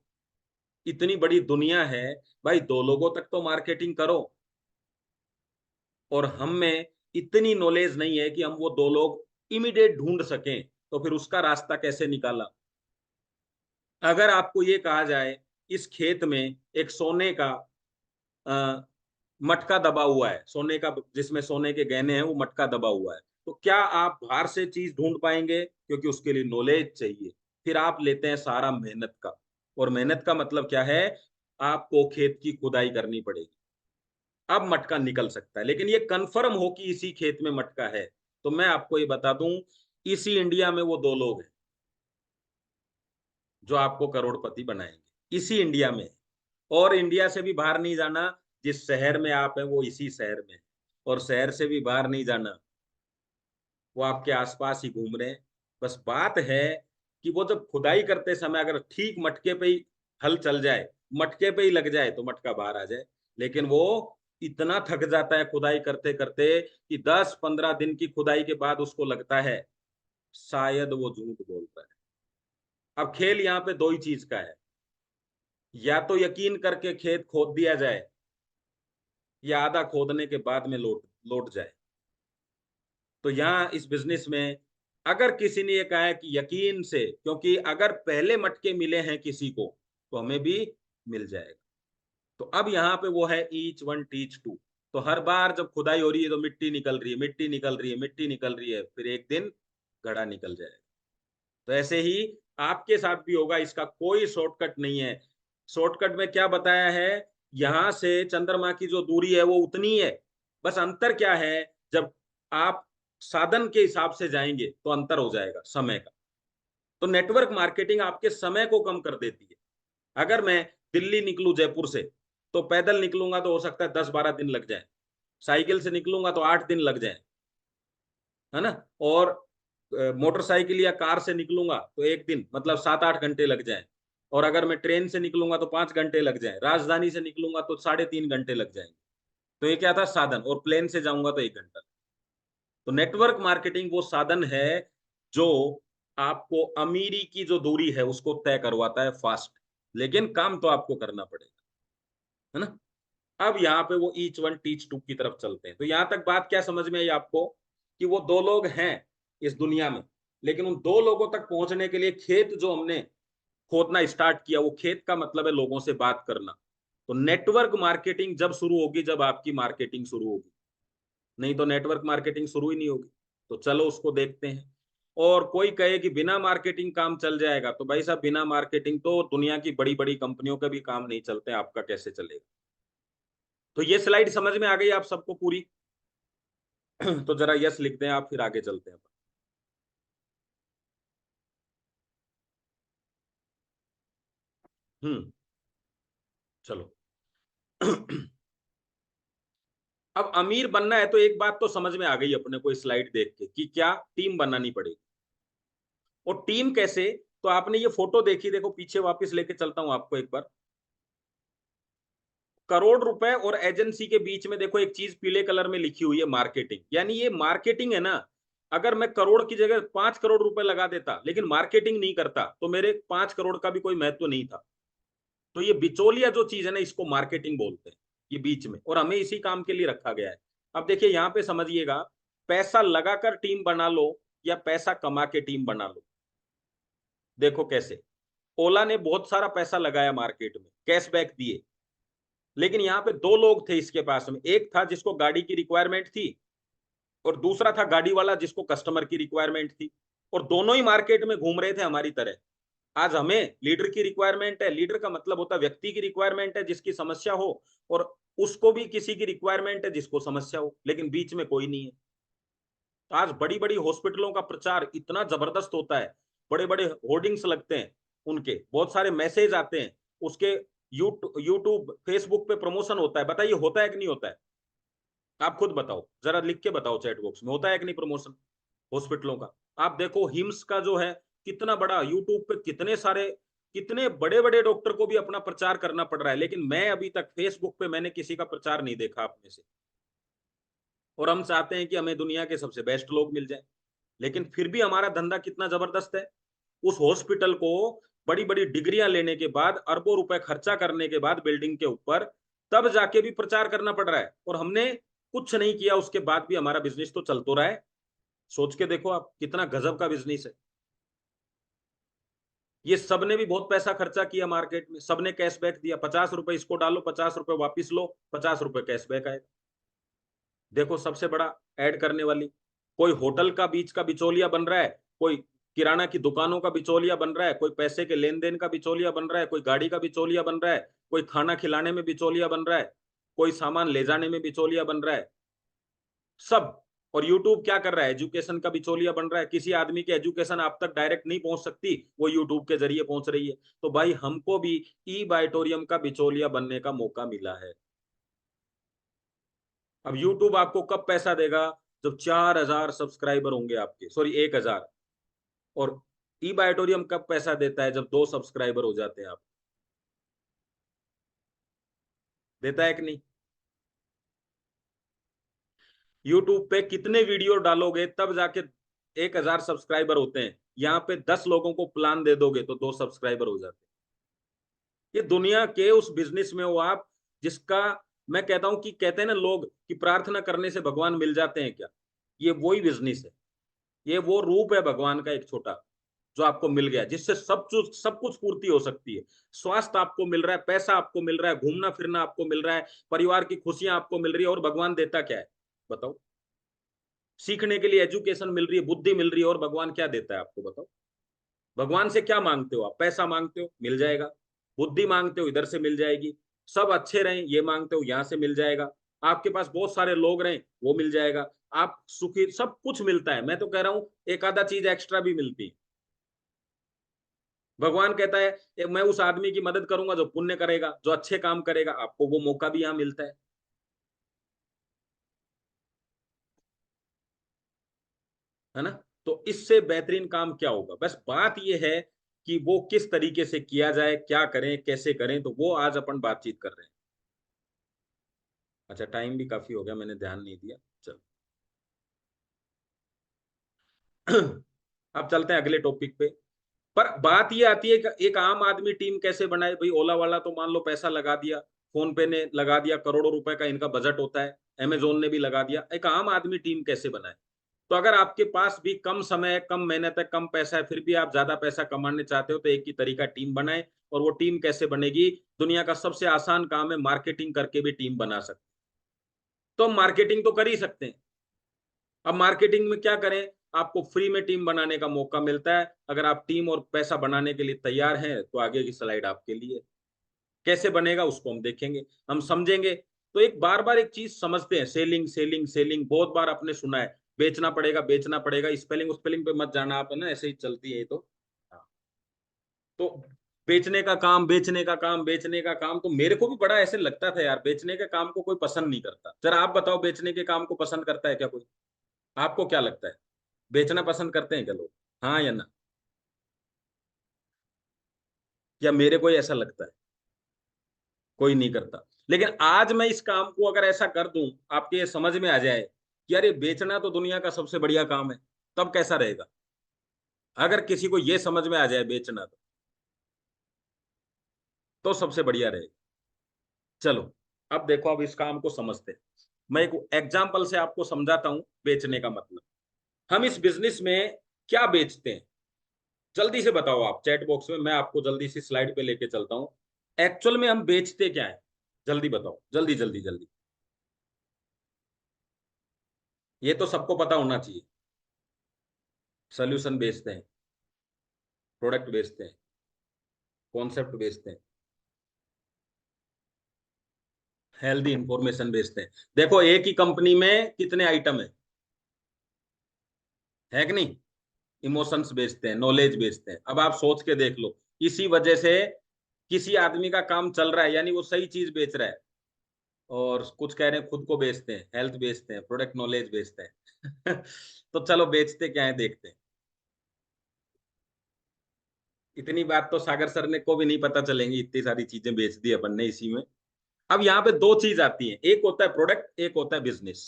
इतनी बड़ी दुनिया है, भाई दो लोगों तक तो मार्केटिंग करो। और हम में इतनी नॉलेज नहीं है कि हम वो दो लोग इमीडिएट ढूंढ सकें, तो फिर उसका रास्ता कैसे निकाला? अगर आपको ये कहा जाए इस खेत में एक सोने का अ, मटका दबा हुआ है, सोने का, जिसमें सोने के गहने हैं, वो मटका दबा हुआ है, तो क्या आप बाहर से चीज ढूंढ पाएंगे? क्योंकि उसके लिए नॉलेज चाहिए। फिर आप लेते हैं सहारा मेहनत का, और मेहनत का मतलब क्या है? आपको खेत की खुदाई करनी पड़ेगी। अब मटका निकल सकता है, लेकिन ये कंफर्म हो कि इसी खेत में मटका है। तो मैं आपको ये बता दूं, इसी इंडिया में वो दो लोग हैं जो आपको करोड़पति बनाएंगे, इसी इंडिया में। और इंडिया से भी बाहर नहीं जाना, जिस शहर में आप हैं वो इसी शहर में, और शहर से भी बाहर नहीं जाना, वो आपके आसपास ही घूम रहे हैं। बस बात है कि वो जब खुदाई करते समय अगर ठीक मटके पे ही हल चल जाए, मटके पे ही लग जाए, तो मटका बाहर आ जाए। लेकिन वो इतना थक जाता है खुदाई करते करते कि 10-15 दिन की खुदाई के बाद उसको लगता है शायद वो झूठ बोल रहा है। अब खेल यहाँ पे दो ही चीज का है, या तो यकीन करके खेत खोद दिया जाए, या आधा खोदने के बाद में लौट लौट जाए। तो यहाँ इस बिजनेस में अगर किसी ने ये कहा है कि यकीन से, क्योंकि अगर पहले मटके मिले हैं किसी को तो हमें भी मिल जाएगा। तो अब यहाँ पे वो है ईच वन टीच टू। तो हर बार जब खुदाई हो रही है तो मिट्टी निकल रही है, मिट्टी निकल रही है, मिट्टी निकल रही है, फिर एक दिन घड़ा निकल जाएगा। तो ऐसे ही आपके साथ भी होगा, इसका कोई शॉर्टकट नहीं है। शॉर्टकट में क्या बताया है? यहां से चंद्रमा की जो दूरी है वो उतनी है, बस अंतर क्या है? जब आप साधन के हिसाब से जाएंगे तो अंतर हो जाएगा समय का। तो नेटवर्क मार्केटिंग आपके समय को कम कर देती है। अगर मैं दिल्ली निकलूं जयपुर से, तो पैदल निकलूंगा तो हो सकता है 10-12 दिन लग जाए, साइकिल से निकलूंगा तो 8 दिन लग जाए, है ना? और मोटरसाइकिल या कार से निकलूंगा तो एक दिन, मतलब 7-8 घंटे लग जाए। और अगर मैं ट्रेन से निकलूंगा तो 5 घंटे लग जाए, राजधानी से निकलूंगा तो 3.5 घंटे लग जाएंगे। तो ये क्या था? साधन। और प्लेन से जाऊंगा तो 1 घंटा। तो नेटवर्क मार्केटिंग वो साधन है जो आपको अमीरी की जो दूरी है उसको तय करवाता है फास्ट, लेकिन काम तो आपको करना पड़ेगा, है ना? अब यहाँ पे वो ईच वन टीच टू की तरफ चलते हैं। तो यहाँ तक बात क्या समझ में आई आपको? कि वो दो लोग हैं इस दुनिया में, लेकिन उन दो लोगों तक पहुंचने के लिए खेत जो हमने खोदना स्टार्ट किया, वो खेत का मतलब है लोगों से बात करना। तो नेटवर्क मार्केटिंग जब शुरू होगी, जब आपकी मार्केटिंग शुरू होगी। नहीं तो नेटवर्क मार्केटिंग शुरू ही नहीं होगी। तो चलो उसको देखते हैं। और कोई कहे कि बिना मार्केटिंग काम चल जाएगा, तो भाई साहब बिना मार्केटिंग तो दुनिया की बड़ी बड़ी कंपनियों के भी काम नहीं चलते, आपका कैसे चलेगा। तो ये स्लाइड समझ में आ गई आप सबको पूरी? तो जरा यस लिख दें आप, फिर आगे चलते हैं। हम्म। चलो। अब अमीर बनना है तो एक बात तो समझ में आ गई अपने को स्लाइड देख के कि क्या टीम बनानी पड़ेगी। और टीम कैसे? तो आपने ये फोटो देखी, देखो पीछे वापस लेके चलता हूं आपको एक बार। करोड़ रुपए और एजेंसी के बीच में देखो एक चीज पीले कलर में लिखी हुई है, मार्केटिंग। यानी ये मार्केटिंग है ना। अगर मैं करोड़ की जगह 5 करोड़ रुपए लगा देता लेकिन मार्केटिंग नहीं करता, तो मेरे 5 करोड़ का भी कोई महत्व नहीं था। तो ये बिचौलिया जो चीज है ना, इसको मार्केटिंग बोलते हैं, ये बीच में, और हमें इसी काम के लिए रखा गया है। अब देखिए यहाँ पे समझिएगा, पैसा लगाकर टीम बना लो या पैसा कमा के टीम बना लो। देखो कैसे। ओला ने बहुत सारा पैसा लगाया मार्केट में, कैशबैक दिए, लेकिन यहाँ पे दो लोग थे इसके पास में। एक था जिसको गाड़ी की रिक्वायरमेंट थी, और दूसरा था गाड़ी वाला जिसको कस्टमर की रिक्वायरमेंट थी। और दोनों ही मार्केट में घूम रहे थे हमारी तरह। आज हमें लीडर की रिक्वायरमेंट है, लीडर का मतलब होता है व्यक्ति की रिक्वायरमेंट है जिसकी समस्या हो, और उसको भी किसी की रिक्वायरमेंट है जिसको समस्या हो, लेकिन बीच में कोई नहीं है। तो आज बड़ी बड़ी हॉस्पिटलों का प्रचार इतना जबरदस्त होता है, बड़े बड़े होर्डिंग्स लगते हैं उनके, बहुत सारे मैसेज आते हैं उसके, यूट्यूब फेसबुक पे प्रमोशन होता है। बताइए होता है कि नहीं होता है? आप खुद बताओ, जरा लिख के बताओ चैट बॉक्स में, होता है कि नहीं प्रमोशन हॉस्पिटलों का? आप देखो हिम्स का जो है, कितना बड़ा यूट्यूब पे, कितने सारे, कितने बड़े बड़े डॉक्टर को भी अपना प्रचार करना पड़ रहा है, लेकिन मैं अभी तक फेसबुक पे मैंने किसी का प्रचार नहीं देखा आप में से। और हम चाहते हैं कि हमें दुनिया के सबसे बेस्ट लोग मिल जाए, लेकिन फिर भी हमारा धंधा कितना जबरदस्त है। उस हॉस्पिटल को बड़ी बड़ी डिग्रियां लेने के बाद, अरबों रुपए खर्चा करने के बाद बिल्डिंग के ऊपर, तब जाके भी प्रचार करना पड़ रहा है, और हमने कुछ नहीं किया उसके बाद भी हमारा बिजनेस तो चल तो रहा है। सोच के देखो आप, कितना गजब का बिजनेस है। ये सबने भी बहुत पैसा खर्चा किया मार्केट में, सबने कैशबैक दिया, 50 रुपए इसको डालो, 50 रुपए वापिस लो, 50 रुपए कैशबैक आएगा। देखो सबसे बड़ा ऐड करने वाली, कोई होटल का बीच का बिचौलिया बन रहा है, कोई किराना की दुकानों का बिचौलिया बन रहा है, कोई पैसे के लेन देन का बिचौलिया बन रहा है, कोई गाड़ी का बिचौलिया बन रहा है, कोई खाना खिलाने में बिचौलिया बन रहा है, कोई सामान ले जाने में बिचौलिया बन रहा है, सब। और यूट्यूब क्या कर रहा है? एजुकेशन का बिचौलिया बन रहा है। किसी आदमी की एजुकेशन आप तक डायरेक्ट नहीं पहुंच सकती, वो यूट्यूब के जरिए पहुंच रही है। तो भाई हमको भी ई बाइटोरियम का बिचौलिया बनने का मौका मिला है। अब यूट्यूब आपको कब पैसा देगा? जब 4,000 सब्सक्राइबर होंगे आपके, सॉरी 1,000। और ई बायोटोरियम कब पैसा देता है? जब 2 सब्सक्राइबर हो जाते हैं आप। देता है कि नहीं? यूट्यूब पे कितने वीडियो डालोगे तब जाके 1,000 सब्सक्राइबर होते हैं। यहाँ पे 10 लोगों को प्लान दे दोगे तो 2 सब्सक्राइबर हो जाते हैं। ये दुनिया के उस बिजनेस में हो आप, जिसका, मैं कहता हूं कि कहते हैं ना लोग कि प्रार्थना करने से भगवान मिल जाते हैं क्या, ये वही बिजनेस है। ये वो रूप है भगवान का एक छोटा, जो आपको मिल गया, जिससे सब कुछ पूर्ति हो सकती है। स्वास्थ्य आपको मिल रहा है, पैसा आपको मिल रहा है, घूमना फिरना आपको मिल रहा है, परिवार की खुशियां आपको मिल रही है, और भगवान देता क्या है? बताओ। सीखने के लिए एजुकेशन मिल रही है, बुद्धि मिल रही है, और भगवान क्या देता है आपको? बताओ। भगवान से क्या मांगते हो आप? पैसा मांगते हो, मिल जाएगा। बुद्धि मांगते हो, इधर से मिल जाएगी। सब अच्छे रहें, ये मांगते हो, यहां से मिल जाएगा। आपके पास बहुत सारे लोग रहें, वो मिल जाएगा। आप सुखी, सब कुछ मिलता है। मैं तो कह रहा हूं एक आधा चीज एक्स्ट्रा भी मिलती है। भगवान कहता है मैं उस आदमी की मदद करूंगा जो पुण्य करेगा, जो अच्छे काम करेगा, आपको वो मौका भी यहां मिलता है ना? तो इससे बेहतरीन काम क्या होगा? बस बात यह है कि वो किस तरीके से किया जाए, क्या करें, कैसे करें, तो वो आज अपन बातचीत कर रहे हैं। अच्छा, टाइम भी काफी हो गया, मैंने ध्यान नहीं दिया। चल। अब चलते हैं अगले टॉपिक पे। पर बात ये आती है कि एक आम आदमी टीम कैसे बनाए? भाई ओला वाला तो मान लो पैसा लगा दिया, फोन पे ने लगा दिया, करोड़ों रुपए का इनका बजट होता है, अमेजोन ने भी लगा दिया। एक आम आदमी टीम कैसे बनाए? तो अगर आपके पास भी कम समय है, कम मेहनत है, कम पैसा है, फिर भी आप ज्यादा पैसा कमाने चाहते हो, तो एक ही तरीका, टीम बनाए। और वो टीम कैसे बनेगी? दुनिया का सबसे आसान काम है, मार्केटिंग करके भी टीम बना सकते। तो हम मार्केटिंग तो कर ही सकते हैं, अब मार्केटिंग में क्या करें, आपको फ्री में टीम बनाने का मौका मिलता है। अगर आप टीम और पैसा बनाने के लिए तैयार हैं तो आगे की स्लाइड आपके लिए। कैसे बनेगा उसको हम देखेंगे, हम समझेंगे। तो एक बार बार एक चीज समझते हैं, सेलिंग सेलिंग सेलिंग बहुत बार आपने सुना है, बेचना पड़ेगा बेचना पड़ेगा। स्पेलिंग स्पेलिंग पे मत जाना आप, है ना, ऐसे ही चलती है ये तो। हाँ। तो बेचने का काम बेचने का काम बेचने का काम, तो मेरे को भी बड़ा ऐसे लगता था यार, बेचने के काम को कोई पसंद नहीं करता। जरा आप बताओ, बेचने के काम को पसंद करता है क्या कोई? आपको क्या लगता है, बेचना पसंद करते हैं क्या लोग? हाँ या ना? या मेरे को ही ऐसा लगता है? कोई नहीं करता। लेकिन आज मैं इस काम को अगर ऐसा कर दूं, आपके ये समझ में आ जाए कि यार ये बेचना तो दुनिया का सबसे बढ़िया काम है, तब कैसा रहेगा? अगर किसी को ये समझ में आ जाए बेचना तो सबसे बढ़िया रहेगा। चलो, अब देखो, अब इस काम को समझते हैं। मैं एक एग्जाम्पल से आपको समझाता हूं बेचने का मतलब। हम इस बिजनेस में क्या बेचते हैं, जल्दी से बताओ आप चैट बॉक्स में, मैं आपको जल्दी सी स्लाइड पे लेके चलता हूं। एक्चुअल में हम बेचते क्या है, जल्दी बताओ, जल्दी जल्दी जल्दी। ये तो सबको पता होना चाहिए। सोल्यूशन बेचते हैं, प्रोडक्ट बेचते हैं, कॉन्सेप्ट बेचते हैं, हेल्दी इंफॉर्मेशन बेचते हैं। देखो, एक ही कंपनी में कितने आइटम है कि नहीं? इमोशंस बेचते हैं, नॉलेज बेचते हैं। अब आप सोच के देख लो, इसी वजह से किसी आदमी का काम चल रहा है, यानी वो सही चीज बेच रहा है। और कुछ कह रहे हैं खुद को बेचते हैं, हेल्थ बेचते हैं, प्रोडक्ट नॉलेज बेचते हैं। तो चलो बेचते क्या है देखते हैं। इतनी बात तो सागर सर ने को भी नहीं पता चलेंगी, इतनी सारी चीजें बेच दी अपन ने इसी में। अब यहाँ पे दो चीज आती है, एक होता है प्रोडक्ट, एक होता है बिजनेस।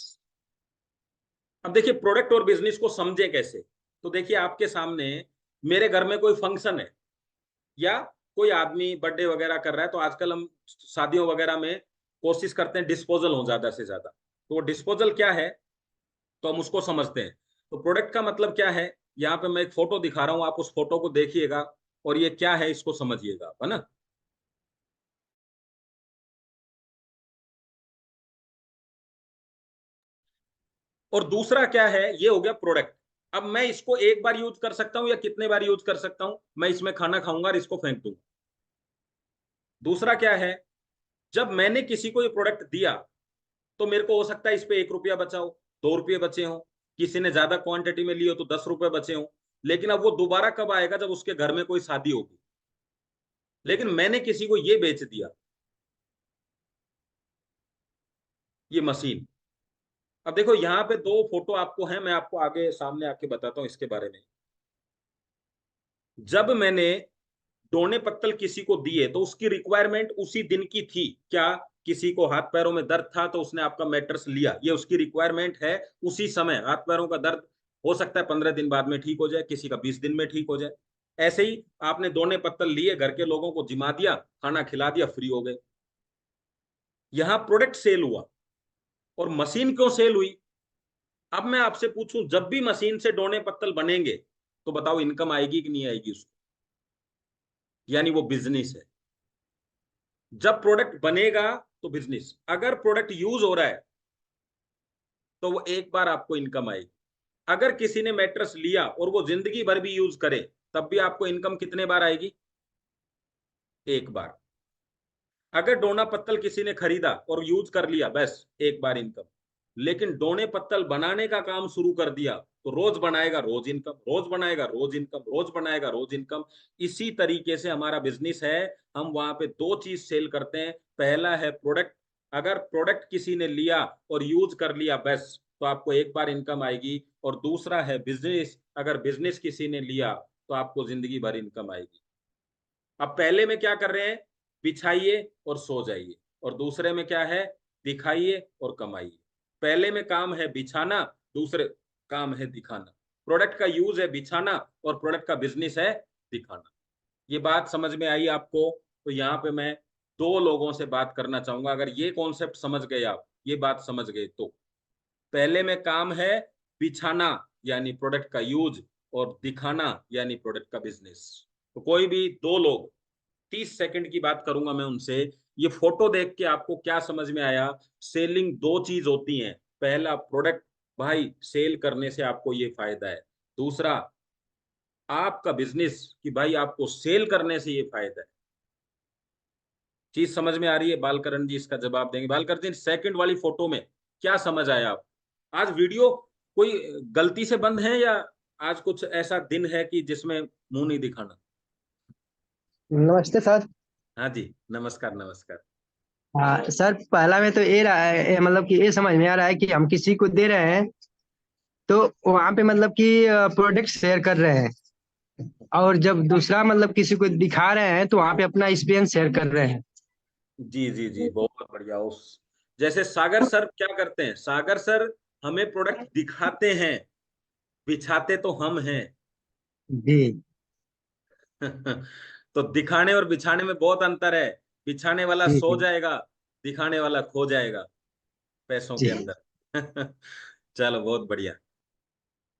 अब देखिए, प्रोडक्ट और बिजनेस को समझे कैसे। तो देखिए आपके सामने, मेरे घर में कोई फंक्शन है, या कोई आदमी बर्थडे वगैरह कर रहा है, तो आजकल हम शादियों वगैरह में कोशिश करते हैं डिस्पोजल हो ज्यादा से ज्यादा। तो वो डिस्पोजल क्या है, तो हम उसको समझते हैं। तो प्रोडक्ट का मतलब क्या है, यहाँ पे मैं एक फोटो दिखा रहा हूँ, आप उस फोटो को देखिएगा और ये क्या है इसको समझिएगा आप, है ना। और दूसरा क्या है, ये हो गया प्रोडक्ट। अब मैं इसको एक बार यूज कर सकता हूँ या कितने बार यूज कर सकता हूँ, मैं इसमें खाना खाऊंगा और इसको फेंक दूंगा। दूसरा क्या है, जब मैंने किसी को ये प्रोडक्ट दिया, तो मेरे को हो सकता है इस पे 1 रुपया बचा हो, 2 रुपये बचे हो, किसी ने ज्यादा क्वांटिटी में ली हो तो 10 रुपए बचे हो। लेकिन अब वो दोबारा कब आएगा, जब उसके घर में कोई शादी होगी। लेकिन मैंने किसी को ये बेच दिया, ये मशीन। अब देखो यहाँ पे दो फोटो आपको है, मैं आपको आगे सामने आके बताता हूँ इसके बारे में। जब मैंने दोने पत्तल किसी को दिए तो उसकी रिक्वायरमेंट उसी दिन की थी क्या? किसी को हाथ पैरों में दर्द था तो उसने आपका मैट्रेस लिया, ये उसकी रिक्वायरमेंट है। उसी समय हाथ पैरों का दर्द हो सकता है 15 दिन बाद में ठीक हो जाए, किसी का 20 दिन में ठीक हो जाए। ऐसे ही आपने दोने पत्तल लिए, घर के लोगों को जिमा दिया, खाना खिला दिया, फ्री हो गए। यहाँ प्रोडक्ट सेल हुआ। और मशीन क्यों सेल हुई? अब मैं आपसे पूछूं, जब भी मशीन से दोने पत्तल बनेंगे तो बताओ इनकम आएगी कि नहीं आएगी उसको? यानी वो बिजनेस है। जब प्रोडक्ट बनेगा तो बिजनेस, अगर प्रोडक्ट यूज हो रहा है तो वो एक बार आपको इनकम आएगी। अगर किसी ने मैट्रेस लिया और वो जिंदगी भर भी यूज करे, तब भी आपको इनकम कितने बार आएगी? एक बार। अगर डोना पत्तल किसी ने खरीदा और यूज कर लिया, बस एक बार इनकम। लेकिन डोने पत्तल बनाने का काम शुरू कर दिया तो रोज बनाएगा रोज इनकम, रोज बनाएगा रोज इनकम, रोज बनाएगा रोज इनकम। इसी तरीके से हमारा बिजनेस है। हम वहां पे दो चीज सेल करते हैं, पहला है प्रोडक्ट। अगर प्रोडक्ट किसी ने लिया और यूज कर लिया बस, तो आपको एक बार इनकम आएगी। और दूसरा है बिजनेस, अगर बिजनेस किसी ने लिया तो आपको जिंदगी भर इनकम आएगी। अब पहले में क्या कर रहे हैं, बिछाइए और सो जाइए। और दूसरे में क्या है, दिखाइए और कमाइए। पहले में काम है बिछाना, दूसरे काम है दिखाना। प्रोडक्ट का यूज है बिछाना और प्रोडक्ट का बिजनेस है दिखाना। ये बात समझ में आई आपको? तो यहाँ पे मैं दो लोगों से बात करना चाहूंगा, अगर ये कॉन्सेप्ट समझ गए आप, ये बात समझ गए, तो पहले में काम है बिछाना यानी प्रोडक्ट का यूज, और दिखाना यानी प्रोडक्ट का बिजनेस। तो कोई भी दो लोग, 30 सेकंड की बात करूंगा मैं उनसे, ये फोटो देख के आपको क्या समझ में आया? सेलिंग दो चीज होती है, पहला प्रोडक्ट भाई सेल करने से आपको ये फायदा है। दूसरा, आपका बिजनेस कि भाई आपको सेल करने से ये फायदा है। चीज समझ में आ रही है? बालकरण जी इसका जवाब देंगे। बालकरण जी, सेकंड वाली फोटो में क्या समझ आया आप? आज वीडियो कोई गलती से बंद है, या आज कुछ ऐसा दिन है कि जिसमें मुंह नहीं दिखाना? नमस्ते सर। हाँ जी, नमस्कार नमस्कार। हाँ सर, पहला में तो ये रहा है, मतलब कि ये समझ में आ रहा है कि हम किसी को दे रहे हैं तो वहां पे मतलब कि प्रोडक्ट शेयर कर रहे हैं, और जब दूसरा मतलब किसी को दिखा रहे हैं तो वहां पे अपना एक्सपीरियंस शेयर कर रहे हैं। जी जी जी, बहुत बढ़िया। उस जैसे सागर सर क्या करते हैं, सागर सर हमें प्रोडक्ट दिखाते हैं, बिछाते तो हम हैं। जी तो दिखाने और बिछाने में बहुत अंतर है। बिछाने वाला जी सो जी जाएगा, दिखाने वाला खो जाएगा पैसों के जी। अंदर। चलो बहुत बढ़िया।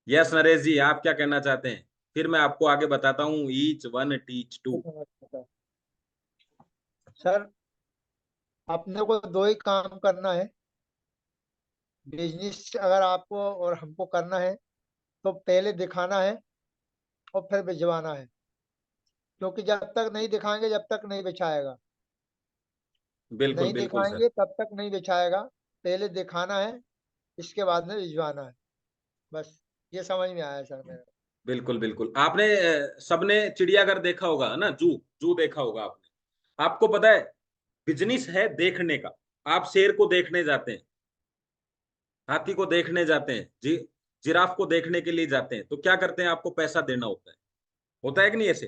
यस नरेश जी, आप क्या कहना चाहते हैं? फिर मैं आपको आगे बताता हूँ, each one teach two. Sir, अपने को दो ही काम करना है। बिजनेस अगर आपको और हमको करना है तो पहले दिखाना है और फिर भिजवाना है, क्योंकि जब तक नहीं दिखाएंगे जब तक नहीं बिछाएगा। बिल्कुल नहीं बिल्कुल सर। दिखाएंगे तब तक नहीं बिछाएगा। पहले दिखाना है, इसके बाद में भिजवाना है। बस ये समझ में आया सर मेरे। बिल्कुल बिल्कुल। आपने सबने चिड़ियाघर देखा होगा ना, जू। जू देखा होगा आपने। आपको पता है, बिजनेस है देखने का। आप शेर को देखने जाते हैं, हाथी को देखने जाते हैं, जिराफ को देखने के लिए जाते हैं, तो क्या करते हैं? आपको पैसा देना होता है कि नहीं ऐसे?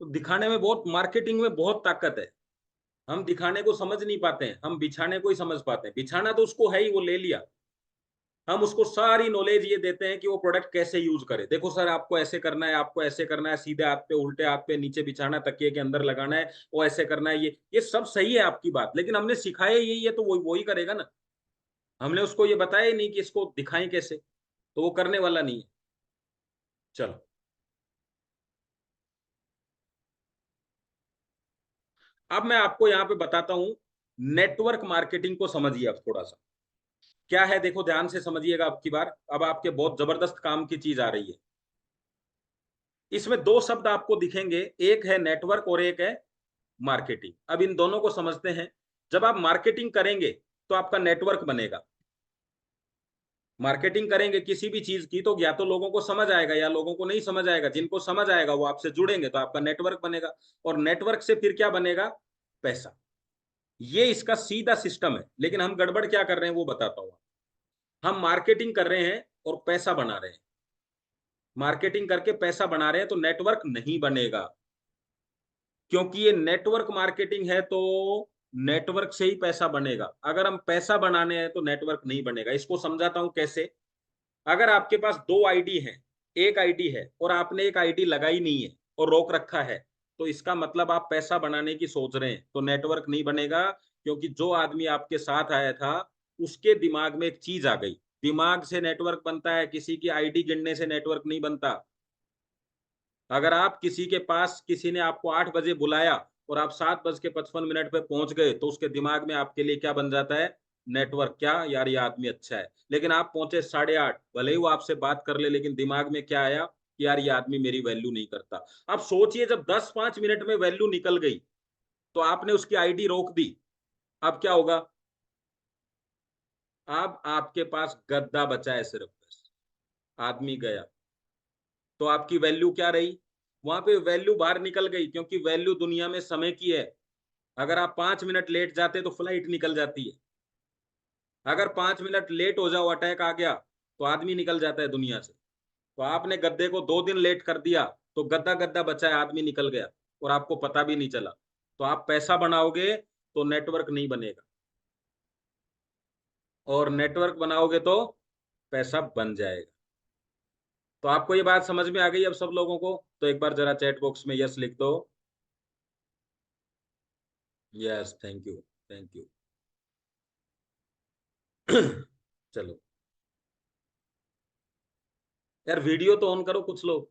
तो दिखाने में बहुत, मार्केटिंग में बहुत ताकत है। हम दिखाने को समझ नहीं पाते हैं, हम बिछाने को ही समझ पाते हैं। बिछाना तो उसको है ही, वो ले लिया। हम उसको सारी नॉलेज ये देते हैं कि वो प्रोडक्ट कैसे यूज करे। देखो सर, आपको ऐसे करना है, आपको ऐसे करना है, सीधे हाथ पे उल्टे हाथ पे नीचे बिछाना है, तकिए के अंदर लगाना है, वो ऐसे करना है। ये सब सही है आपकी बात, लेकिन हमने सिखाया यही है तो वो ही करेगा ना। हमने उसको ये बताया ही नहीं कि इसको दिखाएं कैसे, तो वो करने वाला नहीं है। चलो, अब मैं आपको यहाँ पे बताता हूं। नेटवर्क मार्केटिंग को समझिए अब थोड़ा सा। क्या है देखो, ध्यान से समझिएगा अब की बार। अब आपके बहुत जबरदस्त काम की चीज आ रही है। इसमें दो शब्द आपको दिखेंगे, एक है नेटवर्क और एक है मार्केटिंग। अब इन दोनों को समझते हैं। जब आप मार्केटिंग करेंगे तो आपका नेटवर्क बनेगा। मार्केटिंग करेंगे किसी भी चीज की तो या तो लोगों को समझ आएगा या लोगों को नहीं समझ आएगा। जिनको समझ आएगा वो आपसे जुड़ेंगे, तो आपका नेटवर्क बनेगा। और नेटवर्क से फिर क्या बनेगा? पैसा। ये इसका सीधा सिस्टम है। लेकिन हम गड़बड़ क्या कर रहे हैं वो बताता हूं। हम मार्केटिंग कर रहे हैं और पैसा बना रहे हैं। मार्केटिंग करके पैसा बना रहे हैं तो नेटवर्क नहीं बनेगा। क्योंकि ये नेटवर्क मार्केटिंग है तो नेटवर्क से ही पैसा बनेगा। अगर हम पैसा बनाने हैं तो नेटवर्क नहीं बनेगा। इसको समझाता हूं कैसे। अगर आपके पास दो आईडी है, एक आईडी है और आपने एक आईडी लगाई नहीं है और रोक रखा है, तो इसका मतलब आप पैसा बनाने की सोच रहे हैं, तो नेटवर्क नहीं बनेगा। क्योंकि जो आदमी आपके साथ आया था उसके दिमाग में एक चीज आ गई। दिमाग से नेटवर्क बनता है, किसी की आईडी गिनने से नेटवर्क नहीं बनता। अगर आप किसी के पास, किसी ने आपको 8 बजे बुलाया और आप 7:55 पे पहुंच गए, तो उसके दिमाग में आपके लिए क्या बन जाता है? नेटवर्क। क्या यार, ये आदमी अच्छा है। लेकिन आप पहुंचे 8:30, भले ही वो आपसे बात कर ले, लेकिन दिमाग में क्या आया कि यार ये आदमी मेरी वैल्यू नहीं करता। अब सोचिए, जब 10-5 मिनट में वैल्यू निकल गई तो आपने उसकी आईडी रोक दी, अब क्या होगा? अब आपके पास गद्दा बचा है सिर्फ, बस। आदमी गया तो आपकी वैल्यू क्या रही? वहां पे वैल्यू बाहर निकल गई, क्योंकि वैल्यू दुनिया में समय की है। अगर आप 5 मिनट लेट जाते तो फ्लाइट निकल जाती है। अगर 5 मिनट लेट हो जाओ, अटैक आ गया, तो आदमी निकल जाता है दुनिया से। तो आपने गद्दे को 2 दिन लेट कर दिया, तो गद्दा गद्दा बचा है, आदमी निकल गया और आपको पता भी नहीं चला। तो आप पैसा बनाओगे तो नेटवर्क नहीं बनेगा, और नेटवर्क बनाओगे तो पैसा बन जाएगा। तो आपको ये बात समझ में आ गई अब सब लोगों को? तो एक बार जरा चैट बॉक्स में यस लिख दो। Yes, thank you, thank you. चलो यार, वीडियो तो ऑन करो कुछ लोग।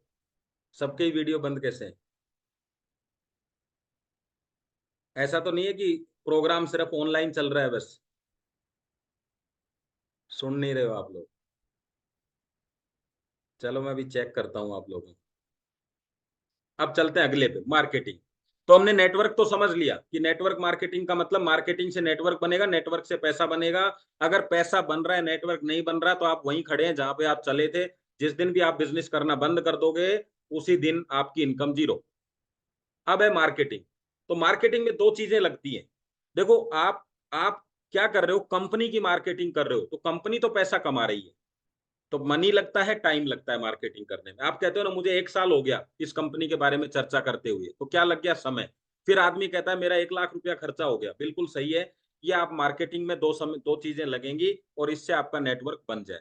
सबके ही वीडियो बंद कैसे हैं? ऐसा तो नहीं है कि प्रोग्राम सिर्फ ऑनलाइन चल रहा है बस, सुन नहीं रहे हो आप लोग? चलो मैं अभी चेक करता हूँ आप लोगों को। अब चलते हैं अगले पे, मार्केटिंग। तो हमने नेटवर्क तो समझ लिया कि नेटवर्क मार्केटिंग का मतलब मार्केटिंग से नेटवर्क बनेगा, नेटवर्क से पैसा बनेगा। अगर पैसा बन रहा है, नेटवर्क नहीं बन रहा, तो आप वहीं खड़े हैं जहां पे आप चले थे। जिस दिन भी आप बिजनेस करना बंद कर दोगे, उसी दिन आपकी इनकम जीरो। अब है मार्केटिंग। तो मार्केटिंग में दो चीजें लगती हैं। देखो, आप क्या कर रहे हो, कंपनी की मार्केटिंग कर रहे हो, तो कंपनी तो पैसा कमा रही है, तो मनी लगता है, टाइम लगता है मार्केटिंग करने में। आप कहते हो ना, मुझे 1 साल हो गया इस कंपनी के बारे में चर्चा करते हुए, तो क्या लग गया, समय। फिर आदमी कहता है मेरा 1 लाख रुपया खर्चा हो गया, बिल्कुल सही है। ये आप मार्केटिंग में दो चीजें लगेंगी और इससे आपका नेटवर्क बन जाए।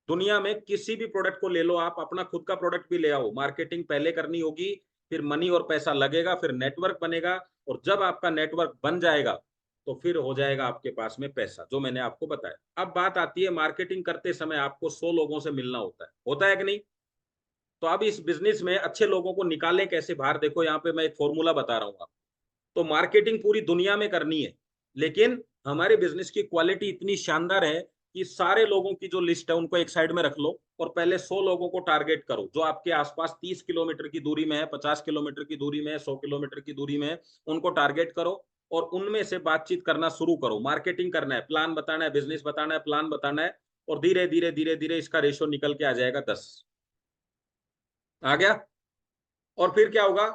दुनिया में किसी भी प्रोडक्ट को ले लो, आप अपना खुद का प्रोडक्ट भी ले आओ, मार्केटिंग पहले करनी होगी, फिर मनी और पैसा लगेगा, फिर नेटवर्क बनेगा। और जब आपका नेटवर्क बन जाएगा, तो फिर हो जाएगा आपके पास में पैसा, जो मैंने आपको बताया। अब बात आती है, मार्केटिंग करते समय आपको 100 लोगों से मिलना होता है कि नहीं? तो अब इस बिजनेस में अच्छे लोगों को निकालें कैसे बाहर, देखो यहाँ पे मैं एक फॉर्मूला बता रहा हूँ आपको। तो मार्केटिंग पूरी दुनिया में करनी है, लेकिन हमारे बिजनेस की क्वालिटी इतनी शानदार है कि सारे लोगों की जो लिस्ट है उनको एक साइड में रख लो और पहले 100 लोगों को टारगेट करो, जो आपके आसपास 30 किलोमीटर की दूरी में है, 50 किलोमीटर की दूरी में है, 100 किलोमीटर की दूरी में है। उनको टारगेट करो और उनमें से बातचीत करना शुरू करो। मार्केटिंग करना है, प्लान बताना है, बिजनेस बताना है, प्लान बताना है। और धीरे धीरे धीरे धीरे इसका रेशो निकल के आ जाएगा 10। आ गया? और फिर क्या होगा,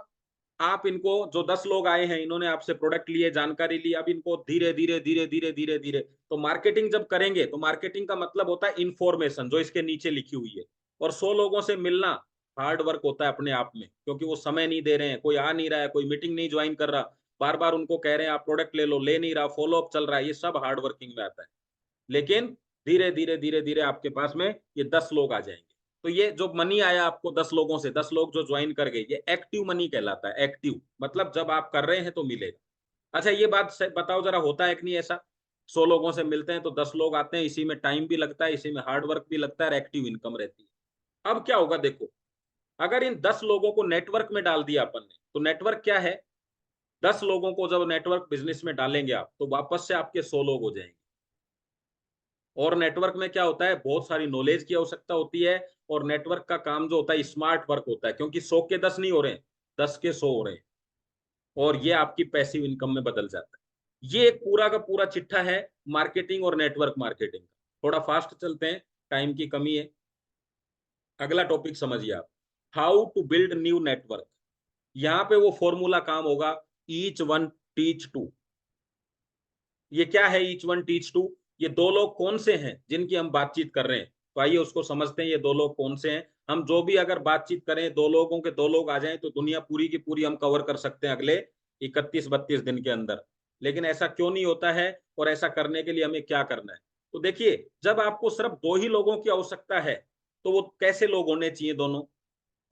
आप इनको, जो 10 लोग आए हैं, इन्होंने आपसे प्रोडक्ट लिए, जानकारी ली, अब इनको धीरे धीरे धीरे धीरे धीरे धीरे, तो मार्केटिंग जब करेंगे, तो मार्केटिंग का मतलब होता है इंफॉर्मेशन, जो इसके नीचे लिखी हुई है। और 100 लोगों से मिलना हार्ड वर्क होता है अपने आप में, क्योंकि वो समय नहीं दे रहे हैं, कोई आ नहीं रहा है, कोई मीटिंग नहीं ज्वाइन कर रहा, बार बार उनको कह रहे हैं आप प्रोडक्ट ले लो, ले नहीं रहा, फॉलोअप चल रहा है, ये सब हार्ड वर्किंग में आता है। लेकिन धीरे धीरे धीरे धीरे आपके पास में ये 10 लोग आ जाएंगे। तो ये जो मनी आया आपको 10 लोगों से, 10 लोग जो ज्वाइन कर गए, ये एक्टिव मनी कहलाता है। एक्टिव मतलब जब आप कर रहे हैं तो मिलेगा। अच्छा, ये बात बताओ जरा, होता है कि नहीं ऐसा? 100 लोगों से मिलते हैं तो 10 लोग आते हैं, इसी में टाइम भी लगता है, इसी में हार्ड वर्क भी लगता है, और एक्टिव इनकम रहती है। अब क्या होगा, देखो, अगर इन 10 लोगों को नेटवर्क में डाल दिया अपन ने, तो नेटवर्क क्या है, 10 लोगों को जब नेटवर्क बिजनेस में डालेंगे आप, तो वापस से आपके 100 लोग हो जाएंगे। और नेटवर्क में क्या होता है, बहुत सारी नॉलेज की आवश्यकता होती है। और नेटवर्क का काम जो होता है, स्मार्ट वर्क होता है, क्योंकि 100 के 10 नहीं हो रहे हैं, 10 के 100 हो रहे हैं। और ये आपकी पैसिव इनकम में बदल जाता है। ये एक पूरा का पूरा चिट्ठा है मार्केटिंग और नेटवर्क मार्केटिंग का। थोड़ा फास्ट चलते हैं, टाइम की कमी है। अगला टॉपिक समझिए आप, how to build new network. यहाँ पे वो फॉर्मूला काम होगा, ईच वन टीच टू। ये क्या है ईच वन टीच टू? ये दो लोग कौन से हैं जिनकी हम बातचीत कर रहे हैं? तो आइए उसको समझते हैं, ये दो लोग कौन से हैं। हम जो भी अगर बातचीत करें, दो लोगों के दो लोग आ जाएं, तो दुनिया पूरी की पूरी हम कवर कर सकते हैं अगले 31-32 दिन के अंदर। लेकिन ऐसा क्यों नहीं होता है, और ऐसा करने के लिए हमें क्या करना है? तो देखिए, जब आपको सिर्फ 2 ही लोगों की आवश्यकता है, तो वो कैसे लोग होने चाहिए दोनों,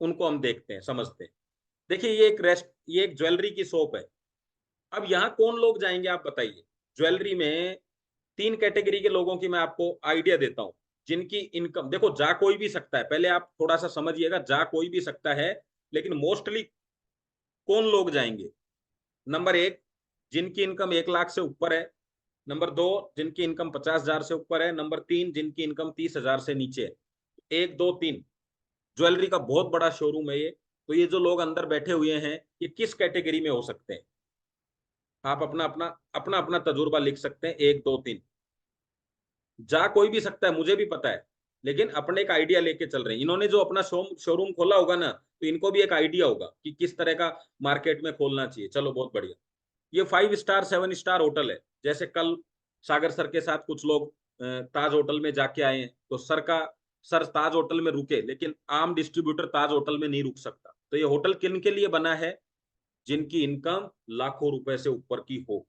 उनको हम देखते हैं, समझते हैं। देखिए, ये एक ज्वेलरी की शॉप है। अब यहाँ कौन लोग जाएंगे आप बताइए? ज्वेलरी में 3 कैटेगरी के लोगों की मैं आपको आइडिया देता हूं, जिनकी इनकम, देखो, जा कोई भी सकता है, पहले आप थोड़ा सा समझिएगा, जा कोई भी सकता है, लेकिन मोस्टली कौन लोग जाएंगे? नंबर 1, जिनकी इनकम 1 लाख से ऊपर है। नंबर 2, जिनकी इनकम 50,000 से ऊपर है। नंबर 3, जिनकी इनकम 30,000 से नीचे है। 1, 2, 3, ज्वेलरी का बहुत बड़ा शोरूम है ये। तो ये जो लोग अंदर बैठे हुए हैं, ये किस कैटेगरी में हो सकते हैं? आप अपना अपना अपना अपना तजुर्बा लिख सकते हैं, 1, 2, 3। जा कोई भी सकता है, मुझे भी पता है, लेकिन अपने एक आइडिया लेके चल रहे हैं। इन्होंने जो अपना शोरूम खोला होगा ना, तो इनको भी एक आइडिया होगा कि किस तरह का मार्केट में खोलना चाहिए। चलो, बहुत बढ़िया। ये 5 स्टार 7 स्टार होटल है। जैसे कल सागर सर के साथ कुछ लोग ताज होटल में जाके आए हैं, तो सर ताज होटल में रुके, लेकिन आम डिस्ट्रीब्यूटर ताज होटल में नहीं रुक सकता। तो ये होटल किन के लिए बना है? जिनकी इनकम लाखों रुपए से ऊपर की हो।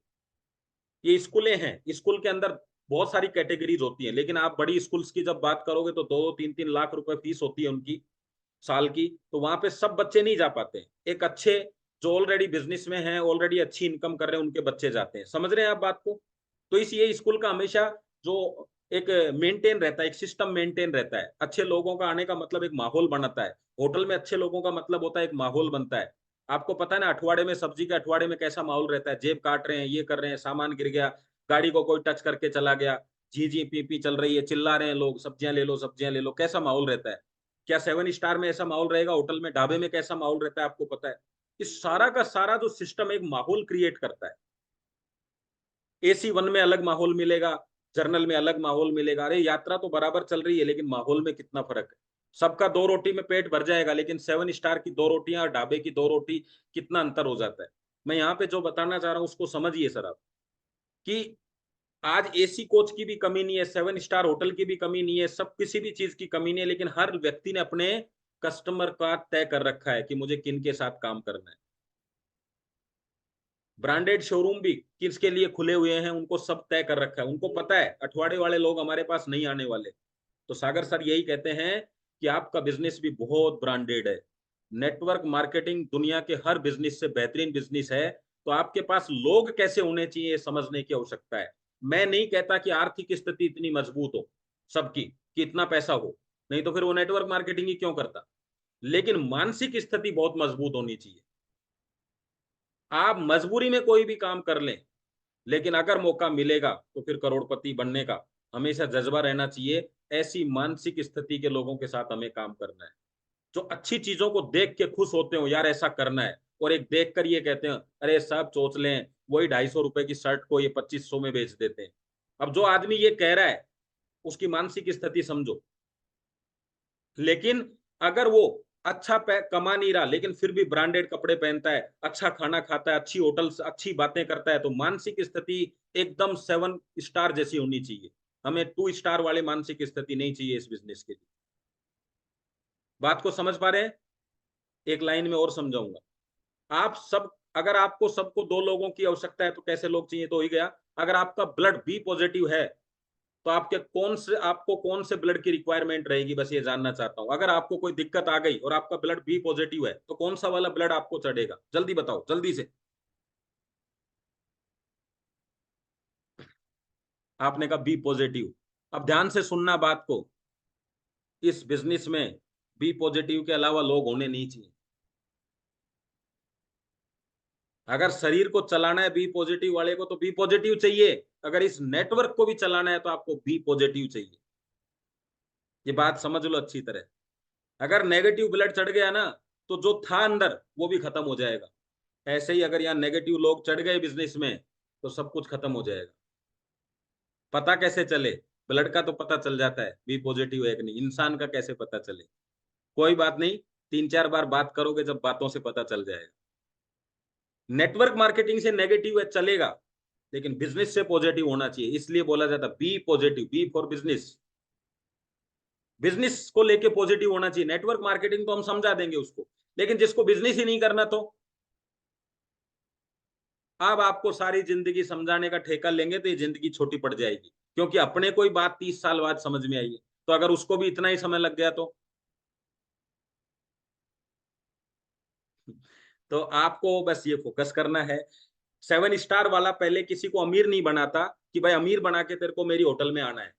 ये स्कूलें हैं, स्कूल के अंदर बहुत सारी कैटेगरीज होती हैं, लेकिन आप बड़ी स्कूल्स की जब बात करोगे, तो 2-3 लाख रुपए फीस होती है उनकी साल की। तो वहां पे सब बच्चे नहीं जा पाते। एक अच्छे, जो ऑलरेडी बिजनेस में हैं, ऑलरेडी अच्छी इनकम कर रहे हैं, उनके बच्चे जाते हैं। समझ रहे हैं आप बात को? तो इसलिए स्कूल का हमेशा जो एक मेंटेन रहता है, एक सिस्टम मेंटेन रहता है। अच्छे लोगों का आने का मतलब एक माहौल बनाता है। होटल में अच्छे लोगों का मतलब होता है एक माहौल बनता है। आपको पता है ना, अठवाड़े में, सब्जी के अठवाड़े में कैसा माहौल रहता है? जेब काट रहे हैं, ये कर रहे हैं, सामान गिर गया, गाड़ी को कोई टच करके चला गया, जी जी पी पी चल रही है, चिल्ला रहे हैं लोग, सब्जियां ले लो, सब्जियां ले लो, कैसा माहौल रहता है? क्या 7 स्टार में ऐसा माहौल रहेगा? होटल में, ढाबे में कैसा माहौल रहता है आपको पता है? इस सारा का सारा जो सिस्टम एक माहौल क्रिएट करता है। AC 1 में अलग माहौल मिलेगा, जर्नल में अलग माहौल मिलेगा। अरे यात्रा तो बराबर चल रही है, लेकिन माहौल में कितना फर्क है। सबका 2 रोटी में पेट भर जाएगा, लेकिन 7 स्टार की 2 रोटियां और ढाबे की 2 रोटी कितना अंतर हो जाता है। मैं यहाँ पे जो बताना चाह रहा हूँ उसको समझिए सर आप, कि आज AC कोच की भी कमी नहीं है, 7 स्टार होटल की भी कमी नहीं है, सब किसी भी चीज की कमी नहीं है, लेकिन हर व्यक्ति ने अपने कस्टमर का तय कर रखा है कि मुझे किन के साथ काम करना है। ब्रांडेड शोरूम भी किसके लिए खुले हुए हैं उनको सब तय कर रखा है, उनको पता है अठवाड़े वाले लोग हमारे पास नहीं आने वाले। तो सागर सर यही कहते हैं कि आपका बिजनेस भी बहुत ब्रांडेड है। नेटवर्क मार्केटिंग दुनिया के हर बिजनेस से बेहतरीन बिजनेस है। तो आपके पास लोग कैसे होने चाहिए समझने की आवश्यकता है। मैं नहीं कहता कि आर्थिक स्थिति इतनी मजबूत हो सबकी कि इतना पैसा हो, नहीं तो फिर वो नेटवर्क मार्केटिंग ही क्यों करता। लेकिन मानसिक स्थिति बहुत मजबूत होनी चाहिए। आप मजबूरी में कोई भी काम कर लें, लेकिन अगर मौका मिलेगा तो फिर करोड़पति बनने का हमेशा जज्बा रहना चाहिए। ऐसी मानसिक स्थिति के लोगों के साथ हमें काम करना है, जो अच्छी चीजों को देख के खुश होते हो, यार ऐसा करना है, और एक देख कर ये कहते हैं अरे सब सोच लें वही 250 रुपए की शर्ट को ये 2500 में बेच देते हैं। अब जो आदमी ये कह रहा है उसकी मानसिक स्थिति समझो। लेकिन अगर वो अच्छा कमा नहीं रहा लेकिन फिर भी ब्रांडेड कपड़े पहनता है, अच्छा खाना खाता है, अच्छी होटल से अच्छी बातें करता है, तो मानसिक स्थिति एकदम 7 स्टार जैसी होनी चाहिए। हमें 2 स्टार वाले मानसिक स्थिति नहीं चाहिए इस बिजनेस के लिए। बात को समझ पा रहे हैं? एक लाइन में और समझाऊंगा। आप सब, अगर आपको सबको 2 लोगों की आवश्यकता है तो कैसे लोग चाहिए? तो ही गया। अगर आपका ब्लड बी पॉजिटिव है तो आपको कौन से ब्लड की रिक्वायरमेंट रहेगी, बस ये जानना चाहता हूं। अगर आपको कोई दिक्कत आ गई और आपका ब्लड बी पॉजिटिव है तो कौन सा वाला ब्लड आपको चढ़ेगा? जल्दी बताओ, जल्दी से। आपने कहा बी पॉजिटिव। अब ध्यान से सुनना बात को, इस बिजनेस में बी पॉजिटिव के अलावा लोग होने नहीं चाहिए। अगर शरीर को चलाना है बी पॉजिटिव वाले को तो बी पॉजिटिव चाहिए। अगर इस नेटवर्क को भी चलाना है तो आपको बी पॉजिटिव चाहिए। ये बात समझ लो अच्छी तरह। अगर नेगेटिव ब्लड चढ़ गया ना तो जो था अंदर वो भी खत्म हो जाएगा। ऐसे ही अगर यहाँ नेगेटिव लोग चढ़ गए बिजनेस में तो सब कुछ खत्म हो जाएगा। पता कैसे चले? ब्लड का तो पता चल जाता है बी पॉजिटिव है कि नहीं, इंसान का कैसे पता चले? कोई बात नहीं, 3-4 बार बात करोगे जब बातों से पता चल जाएगा। नेटवर्क मार्केटिंग से नेगेटिव है चलेगा, लेकिन बिजनेस से पॉजिटिव होना चाहिए। इसलिए बोला जाता है be positive, be for business. Business को लेके पॉजिटिव होना चाहिए। नेटवर्क मार्केटिंग तो हम समझा देंगे उसको, लेकिन जिसको बिजनेस ही नहीं करना तो अब आपको सारी जिंदगी समझाने का ठेका लेंगे तो ये जिंदगी छोटी पड़ जाएगी, क्योंकि अपने कोई बात 30 साल बाद समझ में आई है, तो अगर उसको भी इतना ही समय लग गया तो आपको बस ये फोकस करना है। 7 स्टार वाला पहले किसी को अमीर नहीं बनाता कि भाई अमीर बना के तेरे को मेरी होटल में आना है।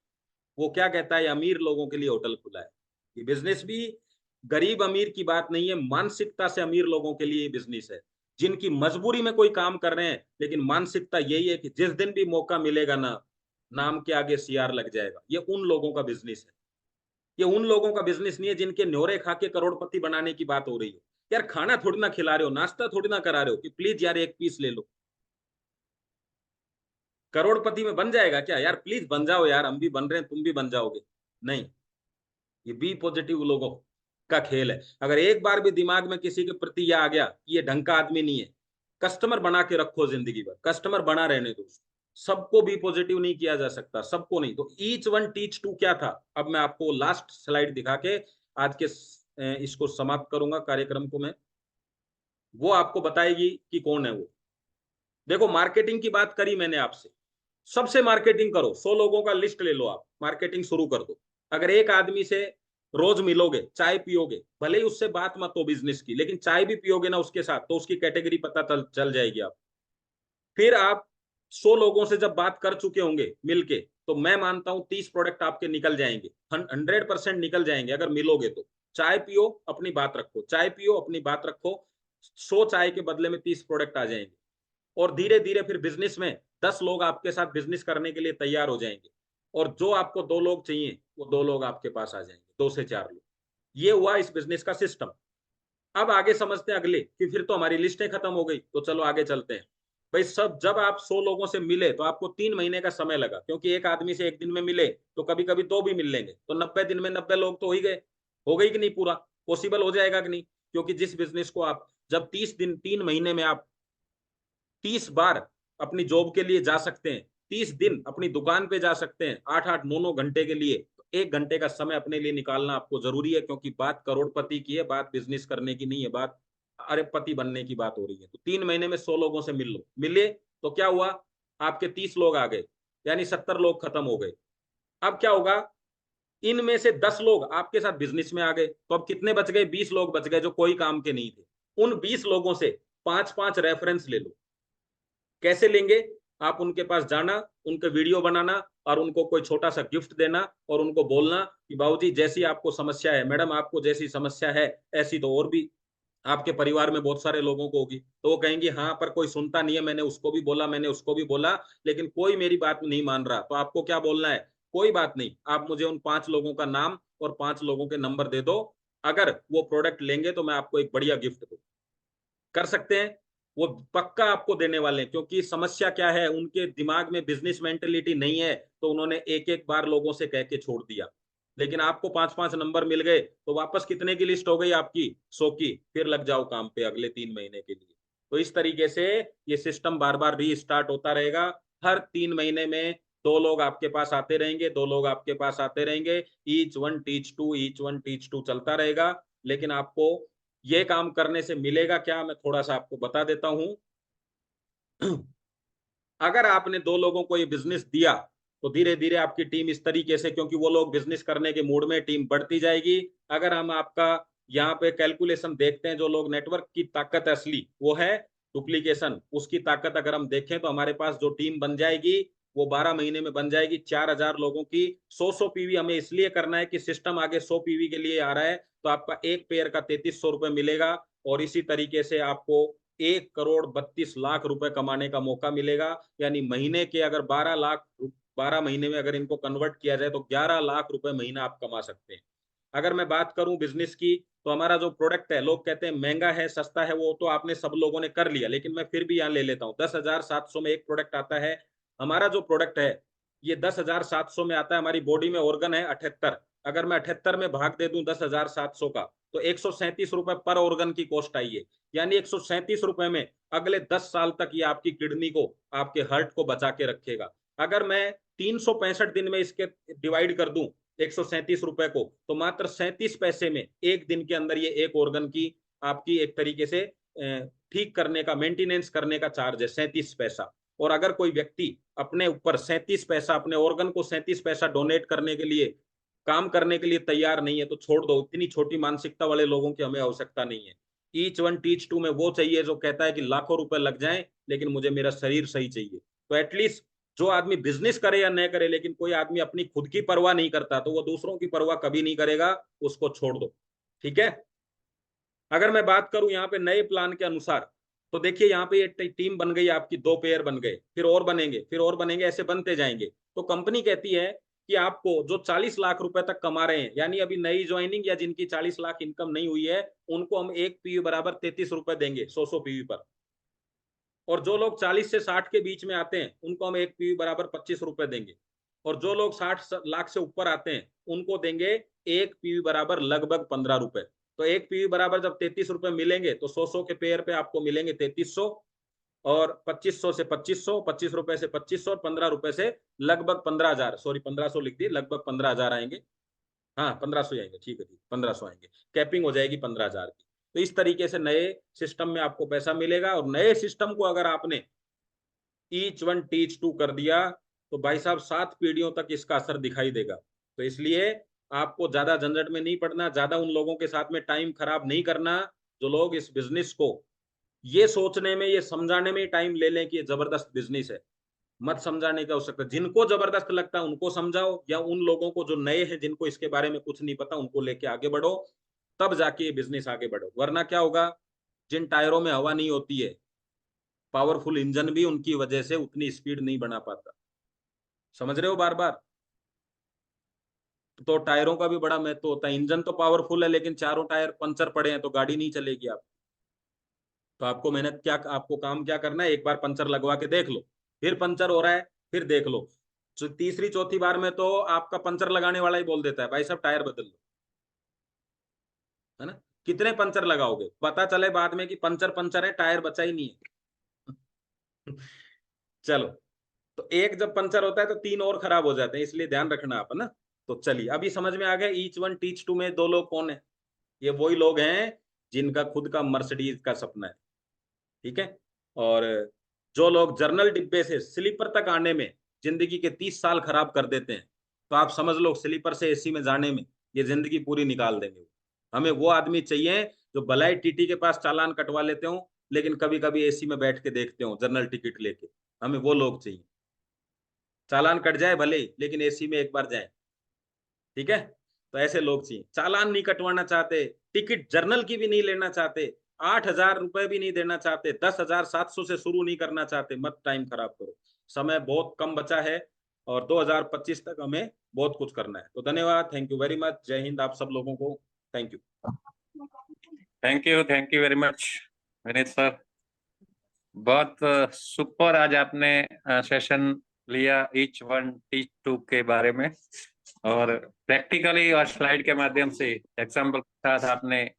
वो क्या कहता है, अमीर लोगों के लिए होटल खुला है। ये बिजनेस भी गरीब अमीर की बात नहीं है, मानसिकता से अमीर लोगों के लिए बिजनेस है, जिनकी मजबूरी में कोई काम कर रहे हैं, लेकिन मानसिकता यही है कि जिस दिन भी मौका मिलेगा ना, नाम के आगे सीआर लग जाएगा। ये उन लोगों का बिजनेस है। ये उन लोगों का बिजनेस नहीं है जिनके न्योरे खा के करोड़पति बनाने की बात हो रही है। यार खाना थोड़ी ना खिला रहे हो, नाश्ता थोड़ी ना करा रहे हो कि प्लीज यार एक पीस ले लो। करोड़पति में बन जाएगा क्या? यार प्लीज बन जाओ यार, हम भी बन रहे हैं, तुम भी बन जाओगे। नहीं, ये बी पॉजिटिव लोगों का खेल है। अगर एक बार भी दिमाग में किसी के प्रति यह आ गया कि ये ढंग का आदमी नहीं है, कस्टमर बना के रखो जिंदगी भर, कस्टमर बना रहने दो। सबको बी पॉजिटिव नहीं किया जा सकता, सबको नहीं। तो ईच वन टीच टू क्या था, अब मैं आपको लास्ट स्लाइड दिखा के आज के इसको समाप्त करूंगा कार्यक्रम को मैं। वो आपको बताएगी कि कौन है वो। देखो मार्केटिंग की बात करी मैंने आपसे, सबसे मार्केटिंग करो। 100 लोगों का लिस्ट ले लो, आप मार्केटिंग शुरू कर दो। अगर एक आदमी से रोज मिलोगे, चाय पियोगे, भले ही उससे बात मत हो बिजनेस की, लेकिन चाय भी पियोगे ना उसके साथ, तो उसकी कैटेगरी पता चल जाएगी आप। फिर आप 100 लोगों से जब बात कर चुके होंगे मिलके, तो मैं मानता हूं 30 प्रोडक्ट आपके निकल जाएंगे, 100% निकल जाएंगे अगर मिलोगे तो। चाय पियो अपनी बात रखो, चाय पियो अपनी बात रखो, 100 चाय के बदले में 30 प्रोडक्ट आ जाएंगे। और धीरे धीरे फिर बिजनेस में 10 लोग आपके साथ बिजनेस करने के लिए तैयार हो जाएंगे। और जो आपको 2 लोग चाहिए वो 2 लोग आपके पास आ जाएंगे, 2 से 4 लोग। ये हुआ इस बिजनेस का सिस्टम। अब आगे समझते हैं अगले कि फिर तो हमारी लिस्टें खत्म हो गई, तो चलो आगे चलते हैं। भाई सब जब आप 100 लोगों से मिले तो आपको 3 महीने का समय लगा, क्योंकि एक आदमी से एक दिन में मिले तो कभी कभी दो भी मिल लेंगे, तो 90 दिन में 90 लोग तो हो ही गए। हो गई कि नहीं, पूरा पॉसिबल हो जाएगा कि नहीं? क्योंकि जिस बिजनेस को आप जब 30 दिन 3 महीने में आप 30 बार अपनी जॉब के लिए जा सकते हैं, 30 दिन अपनी दुकान पे जा सकते हैं, 8-8 9-9 घंटे के लिए, तो 1 घंटे का समय अपने लिए निकालना आपको जरूरी है, क्योंकि बात करोड़पति की है, बात बिजनेस करने की नहीं है, बात अरबपति बनने की बात हो रही है। तो 3 महीने में 100 लोगों से मिल लो, मिले तो क्या हुआ, आपके 30 लोग आ गए, यानी 70 लोग खत्म हो गए। अब क्या होगा, इनमें से 10 लोग आपके साथ बिजनेस में आ गए, तो अब कितने बच गए, 20 लोग बच गए जो कोई काम के नहीं थे। उन 20 लोगों से 5-5 रेफरेंस ले लो। कैसे लेंगे, आप उनके पास जाना, उनके वीडियो बनाना और उनको कोई छोटा सा गिफ्ट देना और उनको बोलना कि बाबूजी जैसी आपको समस्या है, मैडम आपको जैसी समस्या है ऐसी तो और भी आपके परिवार में बहुत सारे लोगों को होगी। तो वो कहेंगे हाँ पर कोई सुनता नहीं है, मैंने उसको भी बोला, मैंने उसको भी बोला, लेकिन कोई मेरी बात नहीं मान रहा। तो आपको क्या बोलना है, कोई बात नहीं, आप मुझे उन 5 लोगों का नाम और 5 लोगों के नंबर दे दो, अगर वो प्रोडक्ट लेंगे तो मैं आपको एक बढ़िया गिफ्ट दूँ। कर सकते हैं, वो पक्का आपको देने वाले हैं, क्योंकि समस्या क्या है, उनके दिमाग में बिजनेस मेंटेलिटी नहीं है, तो उन्होंने एक एक बार लोगों से कह के छोड़ दिया। लेकिन आपको 5-5 नंबर मिल गए तो वापस कितने की लिस्ट हो गई आपकी, 100 की, फिर लग जाओ काम पे अगले 3 महीने के लिए। तो इस तरीके से ये सिस्टम बार बार रीस्टार्ट होता रहेगा। हर 3 महीने में 2 लोग आपके पास आते रहेंगे, 2 लोग आपके पास आते रहेंगे, each one teach two, each one teach two चलता रहेगा। लेकिन आपको ये काम करने से मिलेगा क्या, मैं थोड़ा सा आपको बता देता हूं। अगर आपने 2 लोगों को ये बिजनेस दिया तो धीरे धीरे आपकी टीम इस तरीके से, क्योंकि वो लोग बिजनेस करने के मूड में, टीम बढ़ती जाएगी। अगर हम आपका यहाँ पे कैलकुलेशन देखते हैं, जो लोग नेटवर्क की ताकत असली वो है डुप्लीकेशन, उसकी ताकत अगर हम देखें तो हमारे पास जो टीम बन जाएगी वो 12 महीने में बन जाएगी 4000 लोगों की। 100 पीवी हमें इसलिए करना है कि सिस्टम आगे 100 पीवी के लिए आ रहा है, तो आपका एक पेयर का 3300 रुपए मिलेगा। और इसी तरीके से आपको 1,32,00,000 रुपए कमाने का मौका मिलेगा। यानी महीने के अगर 12 महीने में अगर इनको कन्वर्ट किया जाए तो 11 लाख रुपए महीना आप कमा सकते हैं। अगर मैं बात करूं बिजनेस की, तो हमारा जो प्रोडक्ट है, लोग कहते हैं महंगा है सस्ता है, वो तो आपने सब लोगों ने कर लिया, लेकिन मैं फिर भी यहाँ ले लेता हूँ। 10,700 में एक प्रोडक्ट आता है। हमारा जो प्रोडक्ट है ये 10,700 में आता है। हमारी बॉडी में ऑर्गन है 78। अगर मैं 78 में भाग दे दूं 10,700 का, तो 137 रुपए पर ऑर्गन की कॉस्ट आई है। यानी 137 रुपए में अगले 10 साल तक ये आपकी किडनी को, आपके हार्ट को बचा के रखेगा। अगर मैं 365 दिन में इसके डिवाइड कर दूं 137 रुपए को, तो मात्र 37 पैसे में एक दिन के अंदर ये एक ऑर्गन की आपकी एक तरीके से ठीक करने का, मेंटेनेंस करने का चार्ज है 37 पैसा। और अगर कोई व्यक्ति अपने ऊपर 37 पैसा, अपने ऑर्गन को 37 पैसा डोनेट करने के लिए, काम करने के लिए तैयार नहीं है, तो छोड़ दो। इतनी छोटी मानसिकता वाले लोगों की हमें आवश्यकता नहीं है। ईच वन टीच टू में वो चाहिए जो कहता है कि लाखों रुपए लग जाएं लेकिन मुझे मेरा शरीर सही चाहिए। तो एटलीस्ट जो आदमी बिजनेस करे या न करे, लेकिन कोई आदमी अपनी खुद की परवाह नहीं करता तो वो दूसरों की परवाह कभी नहीं करेगा, उसको छोड़ दो। ठीक है। अगर मैं बात करूं यहाँ पे नए प्लान के अनुसार, तो देखिए यहाँ पे ये टीम बन गई आपकी, 2 पेयर बन गए, फिर और बनेंगे, फिर और बनेंगे, ऐसे बनते जाएंगे। तो कंपनी कहती है कि आपको जो 40 लाख रुपए तक कमा रहे हैं, यानी अभी नई ज्वाइनिंग या जिनकी 40 लाख इनकम नहीं हुई है, उनको हम एक पीवी बराबर 33 रुपए देंगे 100 पीवी पर। और जो लोग 40 से 60 के बीच में आते हैं उनको हम एक पीवी बराबर 25 रुपए देंगे। और जो लोग 60 लाख से ऊपर आते हैं उनको देंगे एक पीवी बराबर लगभग 15 रुपए। तो एक पीवी बराबर जब 33 रुपए मिलेंगे तो 100 के पेयर पे आपको मिलेंगे 3300, और 2500 से 2500, 25 रुपए से 2500, और 15 रुपए से लगभग 15,000, सॉरी 1500 लिख दिए, लगभग 15,000 आएंगे। हाँ 1500 आएंगे, ठीक है ठीक, 1500 आएंगे, कैपिंग हो जाएगी 15,000 की। तो इस तरीके से नए सिस्टम में आपको पैसा मिलेगा। और नए सिस्टम को अगर आपने ईच वन टीच टू कर दिया तो भाई साहब 7 पीढ़ियों तक इसका असर दिखाई देगा। तो इसलिए आपको ज्यादा झंझट में नहीं पड़ना, ज्यादा उन लोगों के साथ में टाइम खराब नहीं करना जो लोग इस बिजनेस को ये सोचने में, ये समझाने में टाइम ले लें कि ये जबरदस्त बिजनेस है। मत समझाने का हो सकता, जिनको जबरदस्त लगता है उनको समझाओ, या उन लोगों को जो नए हैं जिनको इसके बारे में कुछ नहीं पता उनको लेके आगे बढ़ो, तब जाके ये बिजनेस आगे बढ़ो। वरना क्या होगा, जिन टायरों में हवा नहीं होती है, पावरफुल इंजन भी उनकी वजह से उतनी स्पीड नहीं बना पाता। समझ रहे हो बार बार? तो टायरों का भी बड़ा महत्व होता है। इंजन तो पावरफुल है लेकिन चारों टायर पंचर पड़े हैं तो गाड़ी नहीं चलेगी आप। तो आपको मेहनत क्या, आपको काम क्या करना है, एक बार पंचर लगवा के देख लो, फिर पंचर हो रहा है फिर देख लो। तो तीसरी चौथी बार में तो आपका पंचर लगाने वाला ही बोल देता है भाई साहब टायर बदल लो, है ना। कितने पंचर लगाओगे, पता चले बाद में कि पंचर पंचर है, टायर बचा ही नहीं है। चलो, तो एक जब पंचर होता है तो तीन और खराब हो जाते हैं, इसलिए ध्यान रखना आप, है ना। तो चलिए अभी समझ में आ गया ईच वन टीच टू में दो लोग कौन है। ये वही लोग हैं जिनका खुद का मर्सिडीज का सपना है, ठीक है। और जो लोग जर्नल डिब्बे से स्लीपर तक आने में जिंदगी के 30 साल खराब कर देते हैं, तो आप समझ लो स्लीपर से एसी में जाने में ये जिंदगी पूरी निकाल देंगे। हमें वो आदमी चाहिए जो भलाई टीटी के पास चालान कटवा लेते हो लेकिन कभी कभी एसी में बैठ के देखते हो जनरल टिकट लेके। हमें वो लोग चाहिए, चालान कट जाए भले लेकिन एसी में एक बार जाए, ठीक है। तो ऐसे लोग चाहिए, चालान नहीं कटवाना चाहते, टिकट जर्नल की भी नहीं लेना चाहते, 8,000 रुपए भी नहीं देना चाहते, 10,700 से शुरू नहीं करना चाहते, मत टाइम खराब करो। समय बहुत कम बचा है और 2025 तक हमें बहुत कुछ करना है। तो धन्यवाद, थैंक यू वेरी मच, जय हिंद आप सब लोगों को, thank you. Thank you very much Vineet sir. बहुत सुपर आज आपने सेशन लिया ईच वन टीच टू के बारे में, और प्रैक्टिकली और स्लाइड के माध्यम से एग्जाम्पल के साथ आपने